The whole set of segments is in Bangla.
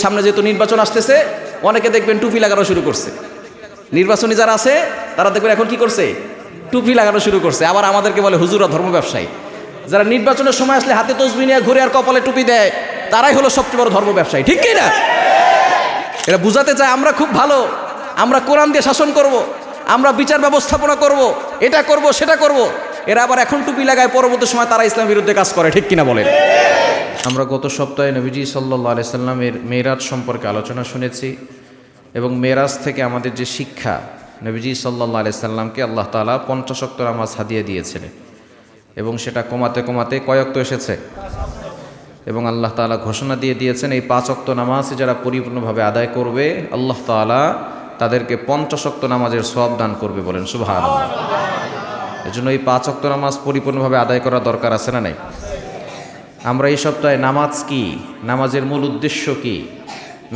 সামনে যেহেতু নির্বাচন আসতেছে, অনেকে দেখবেন টুপি লাগানো শুরু করছে। নির্বাচনী যারা আছে তারা দেখবেন এখন কি করছে, টুপি লাগানো শুরু করছে। আবার আমাদেরকে বলে হুজুরা ধর্ম ব্যবসায়ী। যারা নির্বাচনের সময় আসলে হাতে তসবিহ নিয়ে ঘুরে আর কপালে টুপি দেয়, তারাই হলো সবচেয়ে বড় ধর্ম ব্যবসায়ী, ঠিক কি না? এরা বুঝাতে চায় আমরা খুব ভালো, আমরা কোরআন দিয়ে শাসন করব, আমরা বিচার ব্যবস্থাপনা করব, এটা করব সেটা করব। এরা আবার এখন টুপি লাগায়, পরবর্তী সময় তারা ইসলামের বিরুদ্ধে কাজ করে, ঠিক কিনা বলেন? আমরা গত সপ্তাহে নবীজি সাল্লাল্লাহু আলাইহি সাল্লামের মেরাজ সম্পর্কে আলোচনা শুনেছি এবং মেরাজ থেকে আমাদের যে শিক্ষা, নবীজি সাল্লাল্লাহু আলাইহি সাল্লামকে আল্লাহ তাআলা 50 ওয়াক্ত নামাজ হাদিয়া দিয়েছিলেন এবং সেটা কমাতে কমাতে কয় ওয়াক্ত এসেছে, এবং আল্লাহ তাআলা ঘোষণা দিয়ে দিয়েছেন এই 5 ওয়াক্ত নামাজ যারা পরিপূর্ণভাবে আদায় করবে আল্লাহ তাআলা তাদেরকে 50 ওয়াক্ত নামাজের সওয়াব দান করবে, বলেন সুবহানাল্লাহ। এজন্য এই 5 ওয়াক্ত নামাজ পরিপূর্ণভাবে আদায় করা দরকার আছে না নাই? আমরা এই সপ্তাহে নামাজ কি, নামাজের মূল উদ্দেশ্য কি,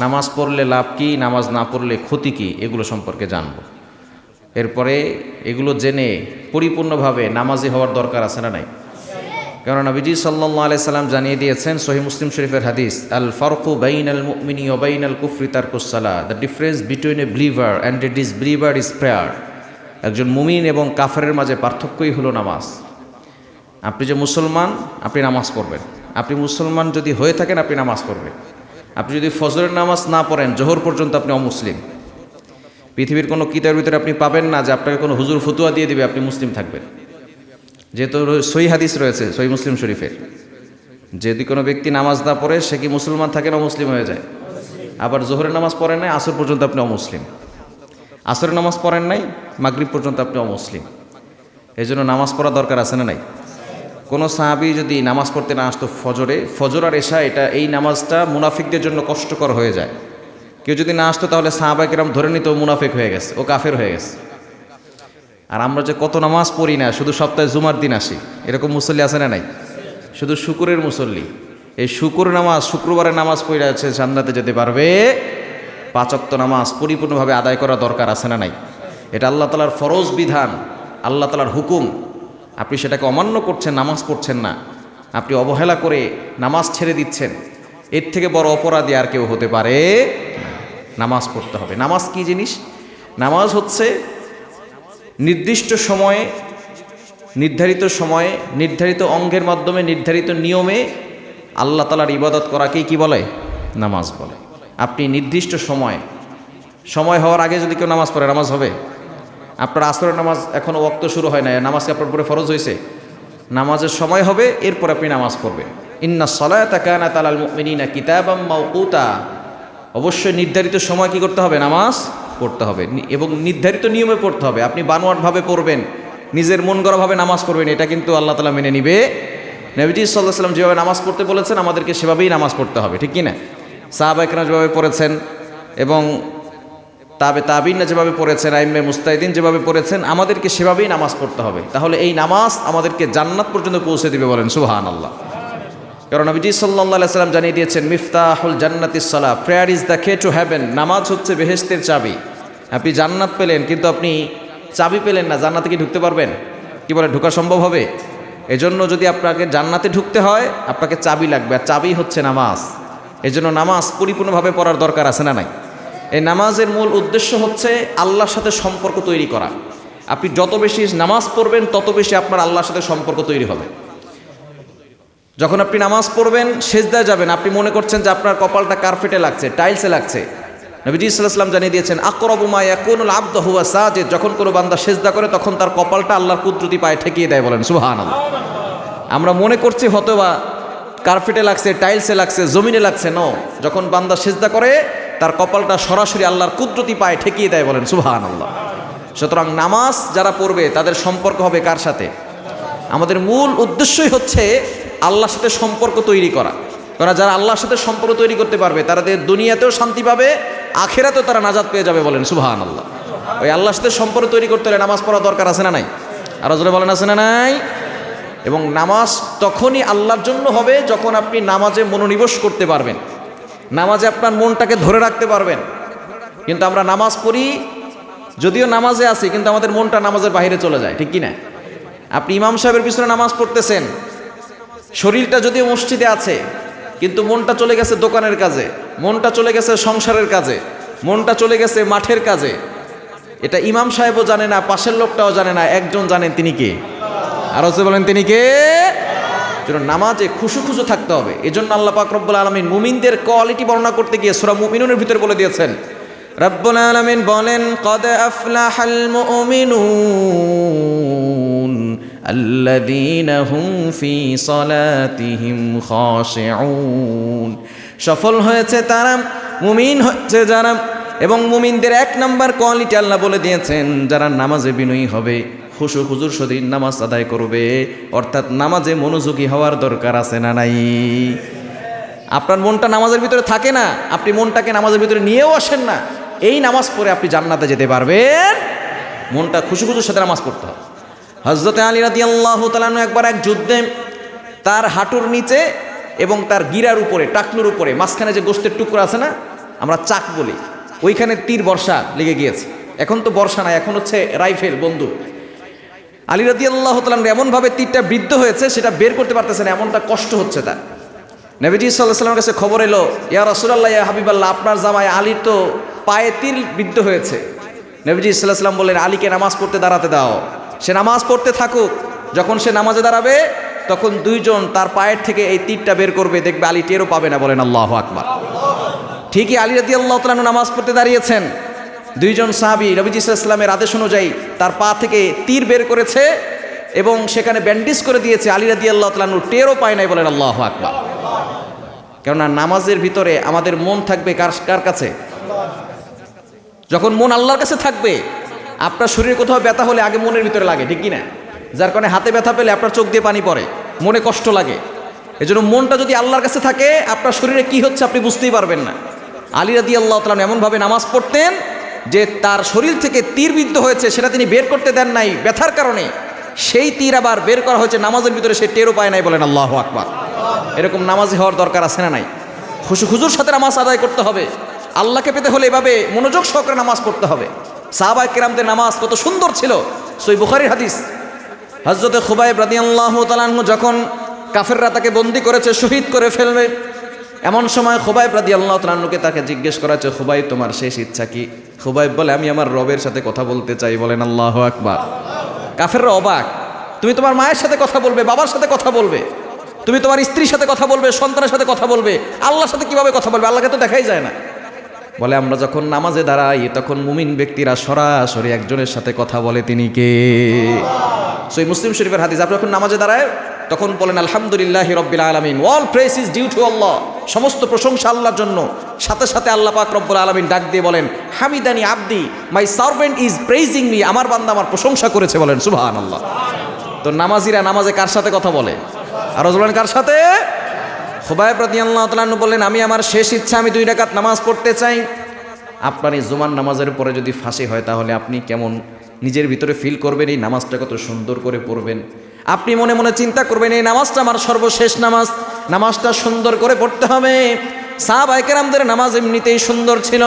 নামাজ পড়লে লাভ কি, নামাজ না পড়লে ক্ষতি কি, এগুলো সম্পর্কে জানব। এরপরে এগুলো জেনে পরিপূর্ণভাবে নামাজি হওয়ার দরকার আছে না নাই? কারণ নবীজি সাল্লাল্লাহু আলাইহি সাল্লাম জানিয়ে দিয়েছেন, সহিহ মুসলিম শরীফের হাদিস, আল ফারকু বাইনাল মুমিনি ওয়া বাইনাল কুফরি তারকুস সালাহ, the difference between a believer and a disbeliever is prayer. একজন মুমিন এবং কাফেরের মাঝে পার্থক্যই হলো নামাজ। আপনি যে মুসলমান, আপনি নামাজ পড়বেন। আপনি মুসলমান যদি হয়ে থাকেন, আপনি নামাজ পড়বেন। আপনি যদি ফজরের নামাজ না পড়েন, জোহর পর্যন্ত আপনি অমুসলিম। পৃথিবীর কোনো কিতাবের ভিতরে আপনি পাবেন না যে আপনাকে কোনো হুজুর ফতুয়া দিয়ে দিবে আপনি মুসলিম থাকবেন। যেহেতু সহিহ হাদিস রয়েছে সহিহ মুসলিম শরীফের, যদি কোনো ব্যক্তি নামাজ না পড়ে সে কি মুসলমান থাকে না অমুসলিম হয়ে যায়? আবার জোহরের নামাজ পড়েন নাই, আসর পর্যন্ত আপনি অমুসলিম। আসরের নামাজ পড়েন নাই, মাগরিব পর্যন্ত আপনি অমুসলিম। এই জন্য নামাজ পড়া দরকার আছে না নাই? কোনো সাহাবী যদি নামাজ পড়তে না আসতো ফজর আর এশা, এই নামাজটা মুনাফিকদের জন্য কষ্টকর হয়ে যায়। কেউ যদি না আসতো তাহলে সাহাবায়ে কেরাম ধরে নিত ও মুনাফিক হয়ে গেছে, ও কাফের হয়ে গেছে। আর আমরা যে কত নামাজ পড়ি না, শুধু সপ্তাহে জুমার দিন আসি, এরকম মুসল্লি আছে না নাই? শুধু শুকুরের মুসল্লি। এই শুকুর নামাজ, শুক্রবারের নামাজ পড়ে আছে, জান্নাতে যেতে পারবে। 5 ওয়াক্ত নামাজ পরিপূর্ণভাবে আদায় করা দরকার আছে না নাই? এটা আল্লাহ তাআলার ফরজ বিধান, আল্লাহ তাআলার হুকুম। আপনি সেটাকে অমান্য করছেন, নামাজ পড়ছেন না, আপনি অবহেলা করে নামাজ ছেড়ে দিচ্ছেন। এর থেকে বড় অপরাধী আর কেউ হতে পারে? নামাজ পড়তে হবে। নামাজ কি জিনিস? নামাজ হচ্ছে নির্দিষ্ট সময়ে, নির্ধারিত অঙ্গের মাধ্যমে, নির্ধারিত নিয়মে আল্লাহ তাআলার ইবাদত করাকেই কি বলে? নামাজ বলে। আপনি নির্দিষ্ট সময় হওয়ার আগে যদি কেউ নামাজ পড়ে, নামাজ হবে? আপনার আসরের নামাজ এখনও ওয়াক্ত শুরু হয় না, নামাজ কি আপনার উপরে ফরজ হয়েছে? নামাজের সময় হবে, এরপর আপনি নামাজ পড়বেন। ইন্নাস সালাতা কানাত আলাল মুমিনিনা কিতাবাম মাওকুতা। অবশ্যই নির্ধারিত সময় কি করতে হবে? নামাজ পড়তে হবে, এবং নির্ধারিত নিয়মে পড়তে হবে। আপনি বানোয়াটভাবে পড়বেন, নিজের মন গড়াভাবে নামাজ পড়বেন, এটা কিন্তু আল্লাহ তাআলা মেনে নিবে। নবীজি সাল্লাল্লাহু আলাইহি ওয়াসাল্লাম যেভাবে নামাজ পড়তে বলেছেন, আমাদেরকে সেভাবেই নামাজ পড়তে হবে, ঠিক কি না? সাহাবায়ে কেরাম যেভাবে পড়েছেন এবং তাবিঈনরা যেভাবে পড়েছেন, আইম্মে মুজতাহিদিন যেভাবে পড়েছেন, আমাদেরকে সেভাবেই নামাজ পড়তে হবে। তাহলে এই নামাজ আমাদেরকে জান্নাত পর্যন্ত পৌঁছে দিবে, বলেন সুবহানাল্লাহ। কারণ নবীজি সাল্লাল্লাহু আলাইহি ওয়াসাল্লাম জানিয়ে দিয়েছেন, মিফতাহুল জান্নাতিস সালাহ, prayer is the key to heaven. নামাজ হচ্ছে বেহেশতের চাবি। আপনি জান্নাত পেলেন, কিন্তু আপনি চাবি পেলেন না, জান্নাতে কি ঢুকতে পারবেন? কি বলে, ঢোকা সম্ভব হবে? এজন্য যদি আপনাকে জান্নাতে ঢুকতে হয়, আপনাকে চাবি লাগবে, আর চাবি হচ্ছে নামাজ। এজন্য নামাজ পরিপূর্ণভাবে পড়ার দরকার আছে না নাই? এই নামাজের মূল উদ্দেশ্য হচ্ছে আল্লাহর সাথে সম্পর্ক তৈরি করা। আপনি যত বেশি নামাজ পড়বেন, তত বেশি আপনার আল্লাহর সাথে সম্পর্ক তৈরি হবে। যখন আপনি নামাজ পড়বেন, সেজদায় যাবেন, আপনি মনে করছেন যে আপনার কপালটা কার্পেটে লাগছে, টাইলসে লাগছে। নবীজি সাল্লাল্লাহু আলাইহি ওয়াসাল্লাম জানিয়ে দিয়েছেন, আকরাবু মা ইয়াকুনুল আবদু হুয়া সাজিদ। যখন কোনো বান্দা সেজদা করে, তখন তার কপালটা আল্লাহর কুদরতি পায়ে ঠেকিয়ে দেয়, বলেন সুবহানাল্লাহ। আমরা মনে করছি হয়তোবা কার্পেটে লাগছে, টাইলসে লাগছে, জমিনে লাগছে। নো, যখন বান্দা সেজদা করে, তার কপালটা সরাসরি আল্লাহর কুদরতি পায়ে ঠেকিয়ে দেয়, বলেন সুবহানাল্লাহ। সুতরাং নামাজ যারা পড়বে তাদের সম্পর্ক হবে কার সাথে? আমাদের মূল উদ্দেশ্যই হচ্ছে আল্লাহর সাথে সম্পর্ক তৈরি করা। কারণ যারা আল্লাহর সাথে সম্পর্ক তৈরি করতে পারবে, তারা দুনিয়াতেও শান্তি পাবে, আখিরাতেও তারা নাজাত পেয়ে যাবে, বলেন সুবহানাল্লাহ। ওই আল্লাহর সাথে সম্পর্ক তৈরি করতে হলে নামাজ পড়া দরকার আছে না নাই? আর জোরে বলেন, আছে না নাই? এবং নামাজ তখনই আল্লাহর জন্য হবে যখন আপনি নামাজে মনোনিবেশ করতে পারবেন, নামাজে আপনার মনটাকে ধরে রাখতে পারবেন। কিন্তু আমরা নামাজ পড়ি, যদিও নামাজে আছি, কিন্তু আমাদের মনটা নামাজের বাইরে চলে যায়, ঠিক কি না? আপনি ইমাম সাহেবের পিছনে নামাজ পড়তেছেন, শরীরটা যদিও মসজিদে আছে, কিন্তু মনটা চলে গেছে দোকানের কাজে। মনটা চলে গেছে সংসারের কাজে, মনটা চলে গেছে মাঠের কাজে। এটা ইমাম সাহেবও জানে না, পাশের লোকটাও জানে না, একজন জানেন, তিনি কে? আর হচ্ছে বলেন তিনি কে? নামাজে খুশু খুশু থাকতে হবে। এজন্য আল্লাহ পাক রব্বুল আলামিন মুমিনদের কোয়ালিটি বর্ণনা করতে গিয়ে সূরা মুমিনুনের ভিতরে বলে দিয়েছেন, রব্বুল আলামিন বলেন, কদ আফলাহাল মুমিনুন আল্লাযীনা হুম ফি সালাতিহিম খাশিউন। সফল হয়েছে তারা, মুমিন হচ্ছে যারা, এবং মুমিনদের এক নাম্বার কোয়ালিটি আল্লাহ বলে দিয়েছেন, যারা নামাজে বিনয়ী হবে, খুশু খুজুর সহিত নামাজ আদায় করবে। অর্থাৎ নামাজে মনোযোগী হওয়ার দরকার আছে না নাই? আপনার মনটা নামাজের ভিতরে থাকে না, আপনি মনটাকে নামাজের ভিতরে নিয়েও আসেন না, এই নামাজ পড়ে আপনি জান্নাতে যেতে পারবেন? মনটা খুশু খুজুর সাথে নামাজ পড়তে হবে। হযরত আলী রাদিয়াল্লাহু তাআলা আনহু একবার এক যুদ্ধে তার হাঁটুর নিচে এবং তার গিরার উপরে, টাকনুর উপরে মাঝখানে যে গোশতের টুকরো আছে না, আমরা চাক বলি, ওইখানে তীর বর্ষা লেগে গিয়েছে। এখন তো বর্ষা নাই, এখন হচ্ছে রাইফেল, বন্দুক। আলী রাদিয়াল্লাহু তাআলা আনহু এমনভাবে তীরটা বিদ্ধ হয়েছে, সেটা বের করতে পারতেছে না, এমনটা কষ্ট হচ্ছে তার। নবীজি সাল্লাল্লাহু আলাইহি ওয়াসাল্লামের কাছে খবর এলো, ইয়া রাসূলুল্লাহ, ইয়া হাবিবাল্লাহ, আপনার জামাই আলীর তো পায়ে তীর বিদ্ধ হয়েছে। নবীজি সাল্লাল্লাহু আলাইহি ওয়াসাল্লাম বললেন, আলীকে নামাজ পড়তে দাঁড়াতে দাও, সে নামাজ পড়তে থাকুক। যখন সে নামাজে দাঁড়াবে তখন দুইজন তার পায়ের থেকে এই তীরটা বের করবে, দেখবে আলী টেরও পাবে না। বলেন আল্লাহু আকবার। ঠিকই আলী রাদিয়াল্লাহু তাআলা আনহু নামাজ পড়তে দাঁড়িয়েছেন, দুইজন সাহাবী নবীজি সাল্লাল্লাহু আলাইহি ওয়াসাল্লামের আদেশ অনুযায়ী তার পা থেকে তীর বের করেছে এবং সেখানে ব্যান্ডেজ করে দিয়েছে। আলী রাদিয়াল্লাহু তাআলা আনহু টেরও পায় নাই। বলেন আল্লাহু আকবার। কেননা নামাজের ভিতরে আমাদের মন থাকবে কার কাছে? যখন মন আল্লাহর কাছে থাকবে, আপনার শরীরে কোথাও ব্যথা হলে আগে মনের ভিতরে লাগে, ঠিক কি না? যার কারণে হাতে ব্যথা পেলে আপনার চোখ দিয়ে পানি পড়ে, মনে কষ্ট লাগে। এজন্য মনটা যদি আল্লাহর কাছে থাকে, আপনার শরীরে কি হচ্ছে আপনি বুঝতেই পারবেন না। আলী রাদিয়াল্লাহু তাআলা এমনভাবে নামাজ পড়তেন যে তার শরীর থেকে তীর বিদ্ধ হয়েছে, সেটা তিনি বের করতে দেন নাই ব্যথার কারণে। সেই তীর আবার বের করা হয়েছে নামাজের ভিতরে, সে টেরও পায় নাই। বলেন আল্লাহু আকবার। এরকম নামাজি হওয়ার দরকার আছে না নাই? খুশু খুজুর সাথে নামাজ আদায় করতে হবে। আল্লাহকে পেতে হলে এভাবে মনোযোগ সহকারে নামাজ পড়তে হবে। সাহাবায়ে কেরামদের নামাজ কত সুন্দর ছিল। সহিহ বুখারীর হাদিস, হযরত খুবাইব রাদিয়াল্লাহু তাআলা আনহু যখন কাফেররা তাকে বন্দী করেছে, শহীদ করে ফেলবে, এমন সময় খুবাইব রাদিয়াল্লাহু তাআলা আনহুকে তাকে জিজ্ঞেস করা হচ্ছে, খুবাইব তোমার শেষ ইচ্ছা কি? খুবাইব বলে, আমি আমার রবের সাথে কথা বলতে চাই। বলেন আল্লাহু আকবার। কাফেররা অবাক, তুমি তোমার মায়ের সাথে কথা বলবে, বাবার সাথে কথা বলবে, তুমি তোমার স্ত্রীর সাথে কথা বলবে, সন্তানের সাথে কথা বলবে, আল্লাহর সাথে কিভাবে কথা বলবে? আল্লাহকে তো দেখাই যায় না। বলে, আমরা যখন নামাজে দাঁড়াই তখন মুমিন ব্যক্তিরা সরাসরি একজনের সাথে কথা বলে, তিনি কে? সহিহ মুসলিম শরীফের হাদিস। আপনি যখন নামাজে দাঁড়ায় তখন বলেন, আলহামদুলিল্লাহি রাব্বিল আলামিন, all praise is due to Allah, সমস্ত প্রশংসা আল্লাহর জন্য। সাথে সাথে আল্লাহ পাক রব্বুল আলামিন ডাক দিয়ে বলেন, হামিদানি আবদি, my servant is praising me, আমার বান্দা আমার প্রশংসা করেছে। বলেন সুবহানাল্লাহ। তো নামাজিরা নামাজে কার সাথে কথা বলে? আরো বলেন, কার সাথে? খুবাইব রাদিয়াল্লাহু তাআলা আনহু বললেন, আমি আমার শেষ ইচ্ছা, আমি 2 রাকাত নামাজ পড়তে চাই। আপনার এই জুমার নামাজের পরে যদি ফাঁসি হয়, তাহলে আপনি কেমন নিজের ভিতরে ফিল করবেন? এই নামাজটা কত সুন্দর করে পড়বেন। আপনি মনে মনে চিন্তা করবেন, এই নামাজটা আমার সর্বশেষ নামাজ, নামাজটা সুন্দর করে পড়তে হবে। সাহাবায়ে কেরামদের নামাজ এমনিতেই সুন্দর ছিল।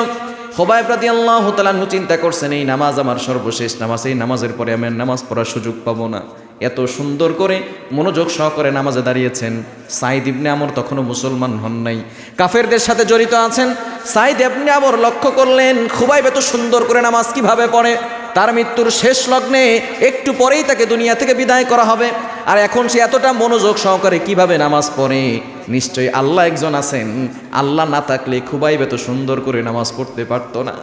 খুবাইব রাদিয়াল্লাহু তাআলা আনহু চিন্তা করছেন, এই নামাজ আমার সর্বশেষ নামাজ, এই নামাজের পরে আমি নামাজ পড়ার সুযোগ পাবো না। এত সুন্দর করে মনোযোগ সহকারে নামাজে দাঁড়িয়েছেন। সাঈদ ইবনে আমর তখনও মুসলমান হন নাই, কাফেরদের সাথে জড়িত আছেন। সাঈদ ইবনে আমর লক্ষ্য করলেন, খুবাইব এত সুন্দর করে নামাজ কিভাবে পড়ে। তার মৃত্যুর শেষ লগ্নে একটু পরেই তাকে দুনিয়া থেকে বিদায় করা হবে, আর এখন সে এতটা মনোযোগ সহকারে কিভাবে নামাজ পড়ে? নিশ্চয়ই আল্লাহ একজন আছেন, আল্লাহ না থাকলে খুবাইব এত সুন্দর করে নামাজ পড়তে পারতো না।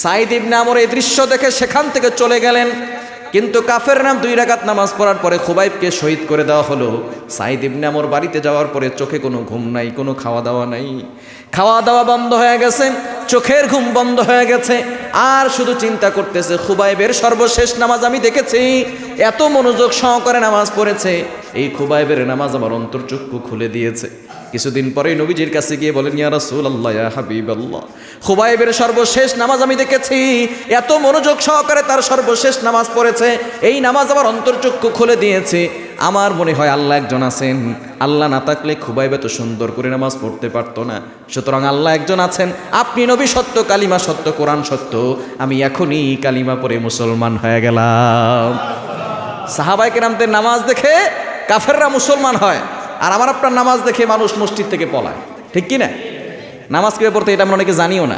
সাঈদ ইবনে আমর এই দৃশ্য দেখে সেখান থেকে চলে গেলেন। কিন্তু কাফেররা 2 রাকাত নামাজ পড়ার পরে খুবাইবকে শহীদ করে দেওয়া হলো। সাঈদ ইবনে আমর বাড়িতে যাওয়ার পরে চোখে কোনো ঘুম নাই, কোনো খাওয়া দাওয়া নাই, খাওয়া দাওয়া বন্ধ হয়ে গেছে, চোখের ঘুম বন্ধ হয়ে গেছে, আর শুধু চিন্তা করতেছে, খুবাইবের সর্বশেষ নামাজ আমি দেখেছি, এত মনোযোগ সহকারে নামাজ পড়েছে, এই খুবাইবের নামাজ আমার অন্তর্চক্ষু খুলে দিয়েছে। কিছুদিন পরেই নবীজির কাছে গিয়ে বলেন, ইয়া রাসূলুল্লাহ, ইয়া হাবিবাল্লাহ, খুবাইবের সর্বশেষ নামাজ আমি দেখেছি, এত মনোযোগ সহকারে তার সর্বশেষ নামাজ পড়েছে, এই নামাজ আমার অন্তর্চক্ষু খুলে দিয়েছে। আমার মনে হয় আল্লাহ একজন আছেন, আল্লাহ না থাকলে খুবাইব এত সুন্দর করে নামাজ পড়তে পারতো না। সুতরাং আল্লাহ একজন আছেন, আপনি নবী সত্য, কালিমা সত্য, কোরআন সত্য, আমি এখনই কালিমা পড়ে মুসলমান হয়ে গেলাম। সাহাবায়ে কেরামদের নামাজ দেখে কাফেররা মুসলমান হয়, আর আমার আপনার নামাজ দেখে মানুষ মসজিদ থেকে পলায়, ঠিক কি না? নামাজ কিভাবে পড়তে এটা আমরা অনেকে জানিও না।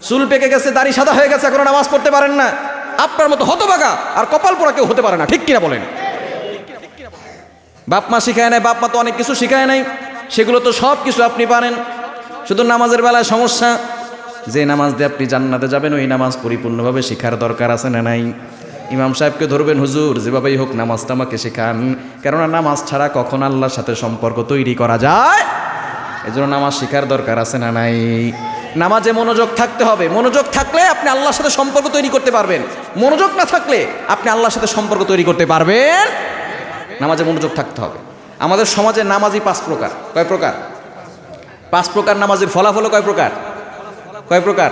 চুল পেকে গেছে, দাড়ি সাদা হয়ে গেছে, এখনো নামাজ পড়তে পারেন না। আপনার মতো হতভাগা আর কপাল পোড়া কেউ হতে পারে না, ঠিক কিনা বলেন? বাপ মা শিখায় নাই, বাপ মা তো অনেক কিছু শিখায় নাই, সেগুলো তো সব কিছু আপনি পারেন। শুধু নামাজের বেলায় সমস্যা, যে নামাজ দিয়ে আপনি জান্নাতে যাবেন ওই নামাজ পরিপূর্ণভাবে শেখার দরকার আছে না নাই? ইমাম সাহেবকে ধরবেন, হুজুর যেভাবেই হোক নামাজটা আমাকে শেখান, কেননা নামাজ ছাড়া কখন আল্লাহর সাথে সম্পর্ক তৈরি করা যায়? এজন্য নামাজ শেখার দরকার আছে না নাই? নামাজে মনোযোগ থাকতে হবে, মনোযোগ থাকলে আপনি আল্লাহর সাথে সম্পর্ক তৈরি করতে পারবেন। মনোযোগ না থাকলে আপনি আল্লাহর সাথে সম্পর্ক তৈরি করতে পারবেন? নামাজে মনোযোগ থাকতে হবে। আমাদের সমাজে নামাজই 5 প্রকার। কয় প্রকার? 5 প্রকার নামাজের ফলাফল কয় প্রকার? কয় প্রকার?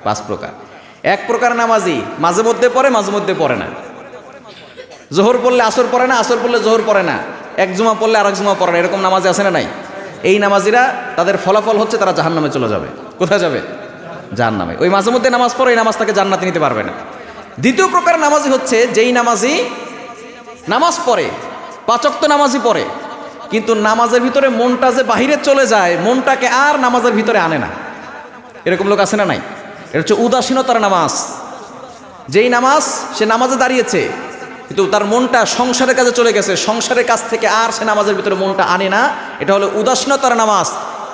5 প্রকার। 1 প্রকার নামাজি মাঝে মধ্যে পড়ে, মাঝে মধ্যে পড়ে না। জোহর পড়লে আসর পড়ে না, আসর পড়লে জোহর পড়ে না, এক জুমা পড়লে আরেক জুমা পড়ে না, এরকম নামাজি আছে না নাই? এই নামাজিরা, তাদের ফলাফল হচ্ছে তারা জাহান্নামে চলে যাবে। কোথায় যাবে? জাহান্নামে। ওই মাঝে মধ্যে নামাজ পড়ে, এই নামাজ তাকে জান্নাতে নিতে পারবে না। দ্বিতীয় প্রকার নামাজি হচ্ছে যেই নামাজি নামাজ পড়ে, 5 ওয়াক্ত নামাজই পড়ে, কিন্তু নামাজের ভিতরে মনটা যে বাহিরে চলে যায়, মনটাকে আর নামাজের ভিতরে আনে না। এরকম লোক আছে না নাই? এটা হচ্ছে উদাসীনতার নামাজ। যেই নামাজ, সে নামাজে দাঁড়িয়েছে কিন্তু তার মনটা সংসারের কাছে চলে গেছে, সংসারের কাছ থেকে আর সে নামাজের ভিতরে মনটা আনে না, এটা হলো উদাসীনতার নামাজ।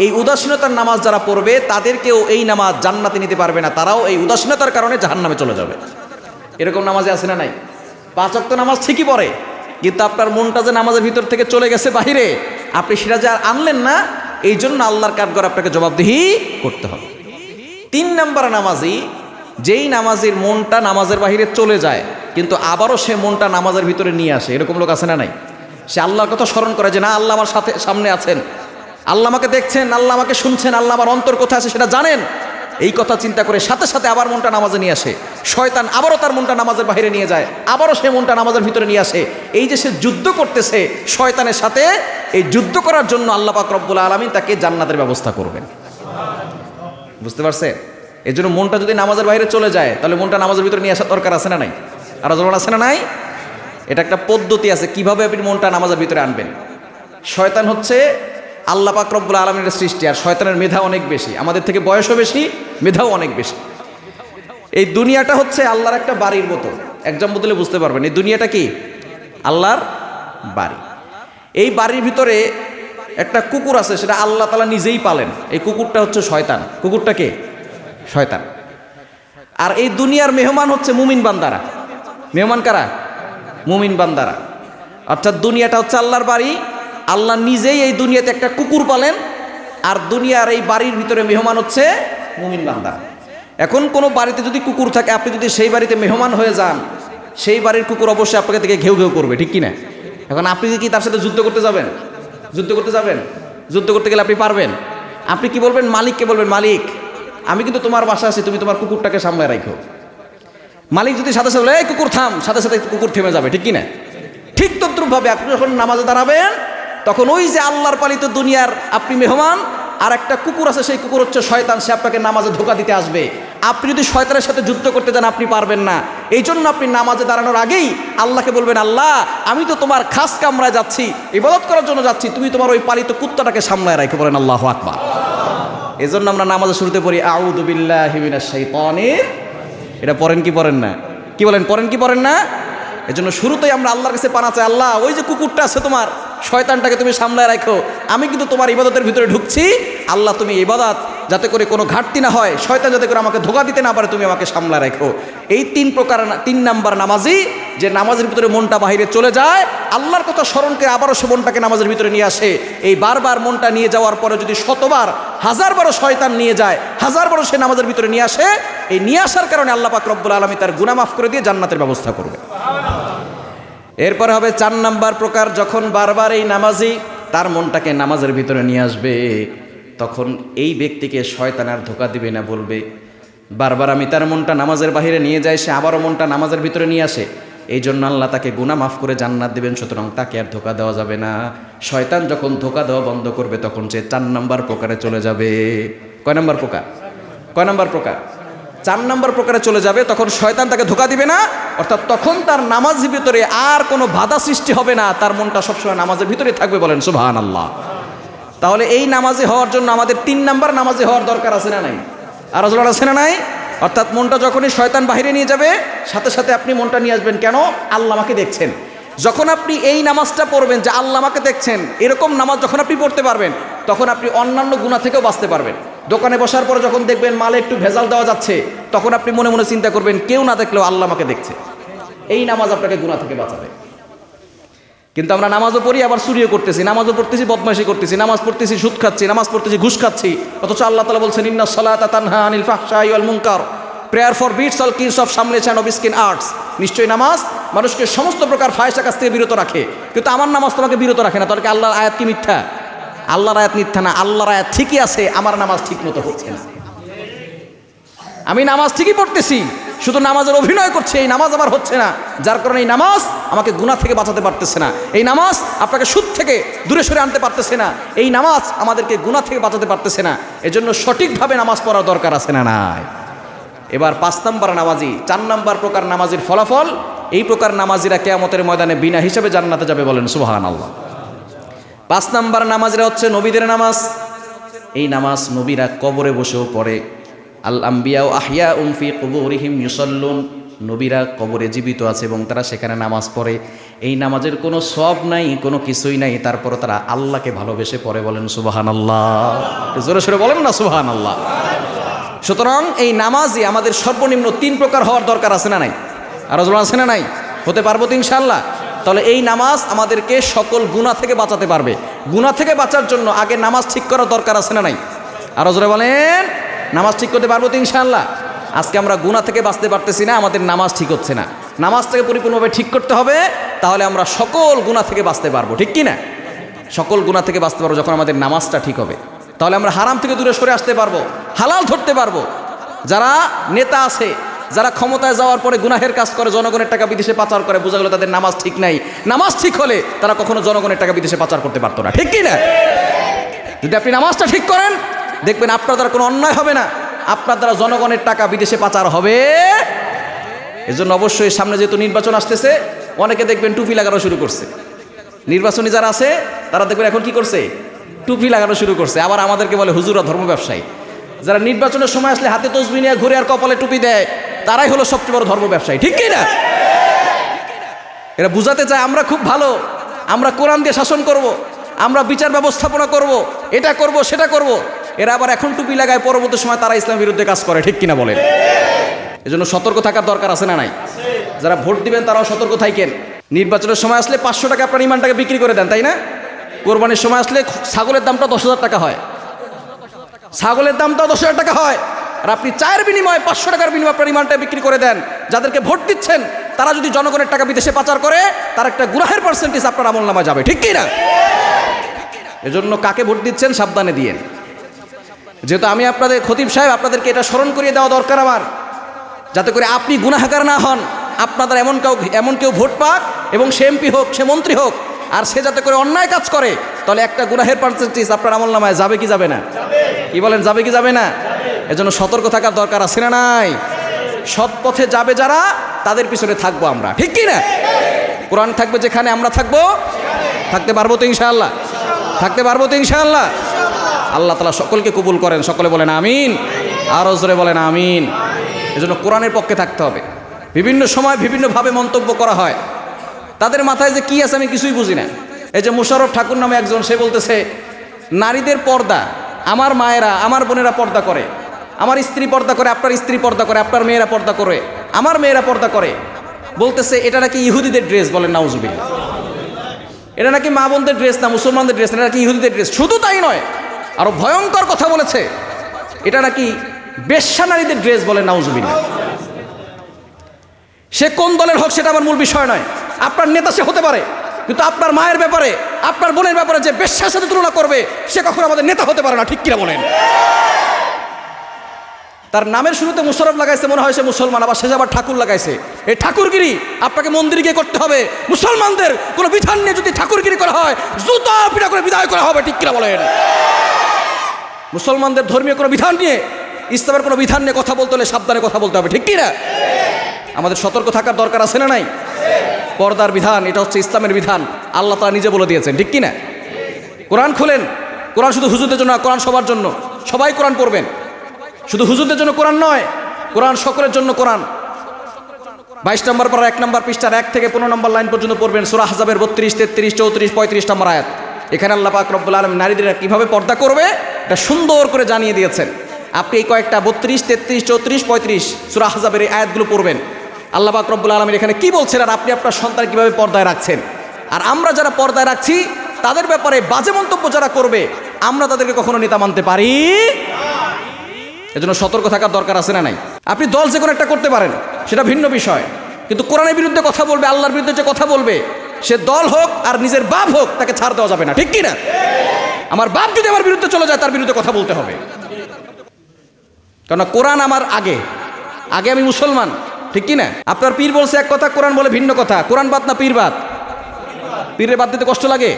এই উদাসীনতার নামাজ যারা পড়বে তাদেরকেও এই নামাজ জান্নাতে নিতে পারবে না, তারাও এই উদাসীনতার কারণে জাহান্নামে চলে যাবে। এরকম নামাজে আছে না নাই? 5 ওয়াক্ত নামাজ ঠিকই পড়ে, কিন্তু আপনার মনটা যে নামাজের ভিতর থেকে চলে গেছে বাহিরে, আপনি সেটা যে আর আনলেন না, এই জন্য আল্লাহর কাঠগড় আপনাকে জবাবদিহি করতে হবে। 3 নম্বর নামাজি, যেই নামাজির মনটা নামাজের বাহিরে চলে যায় কিন্তু আবারও সে মনটা নামাজের ভিতরে নিয়ে আসে। এরকম লোক আছে না নাই? সে আল্লাহর কথা স্মরণ করে যে না, আল্লাহ আমার সাথে সামনে আছেন, আল্লাহ আমাকে দেখছেন, আল্লাহ আমাকে শুনছেন, আল্লাহ আমার অন্তর কোথায় আছে সেটা জানেন। এই কথা চিন্তা করে সাথে সাথে আবার মনটা নামাজে নিয়ে আসে। শয়তান আবারও তার মনটা নামাজের বাইরে নিয়ে যায়, আবারও সে মনটা নামাজের ভিতরে নিয়ে আসে। এই যে সে যুদ্ধ করতেছে শয়তানের সাথে, এই যুদ্ধ করার জন্য আল্লাহ পাক রব্বুল আলামিন তাকে জান্নাতের ব্যবস্থা করবেন। বুঝতে পারছে? এই জন্য মনটা যদি নামাজের বাইরে চলে যায় তাহলে মনটা নামাজের ভিতরে নিয়ে আসার দরকার আছে না নাই? আর জোর আছে না নাই? এটা একটা পদ্ধতি আছে কিভাবে আপনি মনটা নামাজের ভিতরে আনবেন। শয়তান হচ্ছে আল্লাহ পাক রব্বুল আলামিনের সৃষ্টি, আর শয়তানের মেধা অনেক বেশি, আমাদের থেকে বয়সও বেশি, মেধাও অনেক বেশি। এই দুনিয়াটা হচ্ছে আল্লাহর একটা বাড়ির মতো, একজন বদলে বুঝতে পারবেন এই দুনিয়াটা কি আল্লাহর বাড়ি। এই বাড়ির ভিতরে একটা কুকুর আছে, সেটা আল্লাহ তাআলা নিজেই পালেন। এই কুকুরটা হচ্ছে শয়তান। কুকুরটা কে? শয়তান। আর এই দুনিয়ার মেহমান হচ্ছে মুমিন বান্দারা। মেহমান কারা? মুমিন বান্দারা। অর্থাৎ দুনিয়াটা হচ্ছে আল্লাহর বাড়ি, আল্লাহ নিজেই এই দুনিয়াতে একটা কুকুর পালেন, আর দুনিয়ার এই বাড়ির ভিতরে মেহমান হচ্ছে মুমিন বান্দা। এখন কোনো বাড়িতে যদি কুকুর থাকে, আপনি যদি সেই বাড়িতে মেহমান হয়ে যান, সেই বাড়ির কুকুর অবশ্যই আপনাকে থেকে ঘেউ ঘেউ করবে, ঠিক কিনা? এখন আপনি কি তার সাথে যুদ্ধ করতে যাবেন? যুদ্ধ করতে যাবেন? যুদ্ধ করতে গেলে আপনি পারবেন? আপনি কি বলবেন? মালিককে বলবেন, মালিক আমি কিন্তু তোমার বাসা আছি, তুমি তোমার কুকুরটাকে সামলায় রাখো। মালিক যদি সাথে সাথে এই কুকুর থাম, সাথে সাথে কুকুর থেমে যাবে, ঠিক কিনা? ঠিক তদ্রুপভাবে আপনি যখন নামাজে দাঁড়াবেন, তখন ওই যে আল্লাহর পালিত দুনিয়ার আপনি মেহমান, আর একটা কুকুর আছে, সেই কুকুর হচ্ছে শয়তান, সে আপনাকে নামাজে ধোঁকা দিতে আসবে। আপনি যদি শয়তানের সাথে যুদ্ধ করতে যান আপনি পারবেন না। এই জন্য আপনি নামাজে দাঁড়ানোর আগেই আল্লাহকে বলবেন, আল্লাহ আমি তো তোমার খাস কামরায় যাচ্ছি, ইবাদত করার জন্য যাচ্ছি, তুমি তোমার ওই পালিত কুত্তাটাকে সামলায় রাখো। বলেন আল্লাহু আকবার। এই জন্য আমরা নামাজের শুরুতে পড়ি আউযু বিল্লাহি মিনাশ শাইতানির। এটা পড়েন কি পড়েন না? কি বলেন, পড়েন কি পড়েন না? এজন্য শুরুতেই আমরা আল্লাহর কাছে পানা চাই, আল্লাহ ওই যে কুকুরটা আছে তোমার, শয়তানটাকে তুমি সামলায় রাখো। আমি কিন্তু তোমার ইবাদতের ভিতরে ঢুকছি, আল্লাহ তুমি ইবাদত যাতে করে কোনো ঘাটতি না হয়, শয়তান যাতে করে আমাকে ধোঁকা দিতে না পারে, তুমি আমাকে সামলায় রাখো। এই 3 নাম্বার নামাজি, যে নামাজের ভিতরে মনটা বাহিরে চলে যায়, আল্লাহর কথা স্মরণ করে আবারও সে মনটাকে নামাজের ভিতরে নিয়ে আসে। এই বারবার মনটা নিয়ে যাওয়ার পরে যদি 100বার 1000বারও শয়তান নিয়ে যায়, 1000বারও সে নামাজের ভিতরে নিয়ে আসে, এই নিয়ে আসার কারণে আল্লাহ পাক রব্বুল আলামিন তার গুনাহ মাফ করে দিয়ে জান্নাতের ব্যবস্থা করবে। এরপরে হবে 4 নাম্বার প্রকার, যখন বারবার এই নামাজি তার মনটাকে নামাজের ভিতরে নিয়ে আসবে, তখন এই ব্যক্তিকে শয়তান আর ধোঁকা দিবে না, বলবে বারবার আমি তার মনটা নামাজের বাহিরে নিয়ে যাই, সে আবারও মনটা নামাজের ভিতরে নিয়ে আসে, এই জন্য আল্লাহ তাকে গুনাহ মাফ করে জান্নাত দেবেন, সুতরাং তাকে আর ধোঁকা দেওয়া যাবে না। শয়তান যখন ধোঁকা দেওয়া বন্ধ করবে তখন সে 4 নাম্বার প্রকারে চলে যাবে। কয় নাম্বার প্রকার? কয় নাম্বার প্রকার? 4 নাম্বার প্রকারে চলে যাবে। তখন শয়তান তাকে ধোঁকা দিবে না, অর্থাৎ তখন তার নামাজের ভিতরে আর কোনো বাধা সৃষ্টি হবে না, তার মনটা সবসময় নামাজের ভিতরে থাকবে। বলেন সুবহানাল্লাহ। তাহলে এই নামাজি হওয়ার জন্য আমাদের 3 নাম্বার নামাজি হওয়ার দরকার আছে না নাই? আর জোর আছে না নাই? অর্থাৎ মনটা যখনই শয়তান বাহিরে নিয়ে যাবে, সাথে সাথে আপনি মনটা নিয়ে আসবেন, কেন? আল্লাহ আমাকে দেখছেন। যখন আপনি এই নামাজটা পড়বেন যে আল্লাহ আমাকে দেখছেন, এরকম নামাজ যখন আপনি পড়তে পারবেন, তখন আপনি অন্যান্য গুনাহ থেকেও বাঁচতে পারবেন। দোকানে বসার পরে যখন দেখবেন মালে একটু ভেজাল দেওয়া যাচ্ছে, তখন আপনি মনে মনে চিন্তা করবেন কেউ না দেখলেও আল্লাহ আমাকে দেখছে। এই নামাজ আপনাকে গুনাহ থেকে বাঁচাবে। কিন্তু আমরা নামাজও পড়ি, আবার চুরিও করতেছি, নামাজও পড়তেছি, বদমাইশি করতেছি, নামাজ পড়তেছি, সুদ খাচ্ছি, নামাজ পড়তেছি, ঘুষ খাচ্ছি, অথচ আল্লাহ তাআলা বলছেন ইন্নাস সালাতা তানহা আনিল ফাহশাই ওয়াল মুনকার, prayer forbids all kinds of সামলেশন অফ স্কিন আর্টস। নিশ্চয়ই নামাজ মানুষকে সমস্ত প্রকার ফাহিশা কাজ থেকে বিরত রাখে। কিন্তু আমার নামাজ তোমাকে বিরত রাখে না। তাহলে কি আল্লাহর আয়াত কি মিথ্যা? আল্লাহর আয়াত মিথ্যা না, আল্লাহর আয়াত ঠিকই আছে, আমার নামাজ ঠিক মতো হচ্ছে না। আমি নামাজ ঠিকই পড়তেছি, শুধু নামাজের অভিনয় করছে, এই নামাজ আমার হচ্ছে না, যার কারণে এই নামাজ আমাকে গুনাহ থেকে বাঁচাতে পারতেছে না। এই নামাজ আপনাকে সুদ থেকে দূরে সরে আনতে পারতেছে না। এই নামাজ আমাদেরকে গুনাহ থেকে বাঁচাতে পারতেছে না। এজন্য সঠিকভাবে নামাজ পড়ার দরকার আছে না নাই? এবার 5 নাম্বার নামাজি, 4 নাম্বার প্রকার নামাজির ফলাফল, এই প্রকার নামাজিরা কিয়ামতের ময়দানে বিনা হিসাবে জান্নাতে যাবে, বলেন সুবহানাল্লাহ। 5 নাম্বার নামাজিরা হচ্ছে নবীদের নামাজ। এই নামাজ নবীরা কবরে বসেও পড়ে। আল আম্বিয়া আহইয়াউম ফি কুবুরিহিম ইউসাল্লুন, নবীরা কবরে জীবিত আছে এবং তারা সেখানে নামাজ পড়ে। এই নামাজের কোনো সওয়াব নাই, কোনো কিছুই নাই, তারপরে তারা আল্লাহকে ভালোবেসে পড়ে, বলেন সুবহানাল্লাহ। জোরে সোরে বলেন না সুবহানাল্লাহ। সুতরাং এই নামাজই আমাদের সর্বনিম্ন 3 প্রকার হওয়ার দরকার আছে না নাই? আর জোর আছে না নাই? হতে পারবো তো ইনশাআল্লাহ। তাহলে এই নামাজ আমাদেরকে সকল গুনাহ থেকে বাঁচাতে পারবে। গুনাহ থেকে বাঁচার জন্য আগে নামাজ ঠিক করার দরকার আছে না নাই? আর জোরে বলেন, নামাজ ঠিক করতে পারবো তো ইনশাআল্লাহ। আজকে আমরা গুনাহ থেকে বাঁচতে পারতেছি না, আমাদের নামাজ ঠিক হচ্ছে না। নামাজটাকে পরিপূর্ণভাবে ঠিক করতে হবে, তাহলে আমরা সকল গুনাহ থেকে বাঁচতে পারবো, ঠিক কি না? সকল গুনাহ থেকে বাঁচতে পারবো যখন আমাদের নামাজটা ঠিক হবে। তাহলে আমরা হারাম থেকে দূরে সরে আসতে পারবো, হালাল ধরতে পারবো। যারা নেতা আছে, যারা ক্ষমতায় যাওয়ার পরে গুনাহের কাজ করে, জনগণের টাকা বিদেশে পাচার করে, বোঝা গেল তাদের নামাজ ঠিক নাই। নামাজ ঠিক হলে তারা কখনো জনগণের টাকা বিদেশে পাচার করতে পারতো না, ঠিক কি না? যদি আপনি নামাজটা ঠিক করেন, দেখবেন আপনার দ্বারা কোনো অন্যায় হবে না, আপনার দ্বারা জনগণের টাকা বিদেশে পাচার হবে। এজন্য অবশ্যই সামনে যেহেতু নির্বাচন আসতেছে, অনেকে দেখবেন টুপি লাগানো শুরু করছে। নির্বাচনী যারা আছে তারা দেখবেন এখন কি করছে? টুপি লাগানো শুরু করছে। আবার আমাদেরকে বলে হুজুরা ধর্ম ব্যবসায়ী। যারা নির্বাচনের সময় আসলে হাতে তসবিহ নিয়ে ঘুরে আর কপালে টুপি দেয়, তারাই হলো সবচেয়ে বড় ধর্ম ব্যবসায়ী, ঠিক কি না? এরা বুঝাতে চায় আমরা খুব ভালো, আমরা কোরআন দিয়ে শাসন করব, আমরা বিচার ব্যবস্থাপনা করব, এটা করব সেটা করব। এরা আবার এখন টুপি লাগায়, পরবর্তী সময় তারা ইসলামের বিরুদ্ধে কাজ করে, ঠিক কিনা বলেন? এজন্য সতর্ক থাকার দরকার আছে না নাই? যারা ভোট দিবেন তারাও সতর্ক থাকেন। নির্বাচনের সময় আসলে 500 টাকা আপনার ইমানটাকে বিক্রি করে দেন, তাই না? কোরবানির সময় আসলে ছাগলের দামটা 10,000 টাকা হয়, ছাগলের দামটাও 10,000 টাকা হয়, আর আপনি চায়ের বিনিময়ে 500 টাকার বিনিময়ে আপনার ইমানটা বিক্রি করে দেন। যাদেরকে ভোট দিচ্ছেন তারা যদি জনগণের টাকা বিদেশে পাচার করে, তার একটা গুনাহের পার্সেন্টেজ আপনার আমলনামায় যাবে, ঠিক কি না? এজন্য কাকে ভোট দিচ্ছেন সাবধানে দিয়েন। যেহেতু আমি আপনাদের খতিব সাহেব, আপনাদেরকে এটা স্মরণ করিয়ে দেওয়া দরকার আমার, যাতে করে আপনি গুনাহগার না হন। আপনাদের এমন কেউ ভোট পাক এবং সে এমপি হোক, সে মন্ত্রী হোক, আর সে যাতে করে অন্যায় কাজ করে, তাহলে একটা গুনাহের পার্সেন্টেজ আপনার আমলনামায় যাবে কি যাবে না? কি বলেন, যাবে কি যাবে না? এজন্য সতর্ক থাকার দরকার আছে না নাই? সৎ পথে যাবে যারা, তাদের পিছনে থাকবো আমরা, ঠিক কি না? কোরআন থাকবে যেখানে আমরা থাকবো, থাকতে পারবো তো ইনশাআল্লাহ? থাকতে পারবো তো ইনশাআল্লাহ? আল্লাহ তাআলা সকলকে কবুল করেন, সকলে বলেন আমিন, আরো জোরে বলেন আমিন। এজন্য কোরআনের পক্ষে থাকতে হবে। বিভিন্ন সময় বিভিন্নভাবে মন্তব্য করা হয়, তাদের মাথায় যে কি আছে আমি কিছুই বুঝি না। এই যে মোশাররফ ঠাকুর নামে একজন, সে বলতেছে নারীদের পর্দা, আমার মায়েরা, আমার বোনেরা পর্দা করে, আমার স্ত্রী পর্দা করে, আপনার স্ত্রী পর্দা করে, আপনার মেয়েরা পর্দা করে, আমার মেয়েরা পর্দা করে। বলতেছে এটা নাকি ইহুদিদের ড্রেস, বলেন নাউজুবিল্লাহ। এটা নাকি মা বোনদের ড্রেস না, মুসলমানদের ড্রেস, এটা নাকি ইহুদিদের ড্রেস। শুধু তাই নয়, আরো ভয়ঙ্কর কথা বলেছে, এটা নাকি বেশ্যা নারীদের ড্রেস, বলেন নাউজুবিল্লাহ। সে কোন দলের হোক সেটা আমার মূল বিষয় নয়। আপনার নেতা সে হতে পারে, কিন্তু আপনার মায়ের ব্যাপারে, আপনার বোনের ব্যাপারে যে বেশ্যার সাথে তুলনা করবে, সে কখনো আমাদের নেতা হতে পারে না, ঠিক কিনা বলেন? তার নামের শুরুতে মুশাররফ লাগাইছে, মনে হয় সে মুসলমান, আবার শেষে আবার ঠাকুর লাগাইছে। এই ঠাকুরগিরি আপনাকে মন্দিরে গিয়ে করতে হবে। মুসলমানদের কোনো বিধান নিয়ে যদি ঠাকুরগিরি করা হয়, জুতা পিটা করে বিদায় করা হবে, ঠিক কিনা বলেন? মুসলমানদের ধর্মীয় কোনো বিধান নিয়ে, ইসলামের কোনো বিধান নিয়ে কথা বলতে হলে সাবধানে কথা বলতে হবে, ঠিক কিনা? আমাদের সতর্ক থাকার দরকার আছে না নাই? পর্দার বিধান, এটা হচ্ছে ইসলামের বিধান, আল্লাহ তাআলা নিজে বলে দিয়েছেন, ঠিক কিনা? কোরআন খুলেন, কোরআন শুধু হুজুরদের জন্য না, কোরআন সবার জন্য, সবাই কোরআন পড়বেন। শুধু হুজুরদের জন্য কোরআন নয়, কোরআন সকলের জন্য কোরআন। 22 নম্বর পর 1 নম্বর পৃষ্ঠার 1 থেকে 15 নম্বর লাইন পর্যন্ত পড়বেন সূরা আহজাবের 32, 33, 34, 35 নম্বর আয়াত। এখানে আল্লাহ পাক রব্বুল আলামিন নারীদের কিভাবে পর্দা করবে এটা সুন্দর করে জানিয়ে দিয়েছেন। আপনি এই কয়েকটা 32, 33, 34, 35 সূরা আহজাবের এই আয়াতগুলো পড়বেন। আল্লাহ পাক রব্বুল আলামিন এখানে কি বলছেন আর আপনি আপনার সন্তান কিভাবে পর্দায় রাখছেন। আর আমরা যারা পর্দায় রাখছি তাদের ব্যাপারে বাজে মন্তব্য যারা করবে আমরা তাদেরকে কখনো নেতা মানতে পারি। এজন্য সতর্ক থাকার দরকার আছে না নাই? আপনি দল যে কোনো একটা করতে পারেন, সেটা ভিন্ন বিষয়, কিন্তু কোরআনের বিরুদ্ধে কথা বলবে, আল্লাহর বিরুদ্ধে যে কথা বলবে, সে দল হোক আর নিজের বাপ হোক, তাকে ছাড় দেওয়া যাবে না, ঠিক কি না? আমার বাপ যদি আমার বিরুদ্ধে চলে যায় তার বিরুদ্ধে কথা বলতে হবে, কারণ কোরআন আমার আগে আমি মুসলমান, ঠিক কি না? আপনার পীর বলছে এক কথা, কোরআন বলে ভিন্ন কথা। কোরআন বাদ না পীর বাদ? পীরের বাদ দিতে কষ্ট লাগে?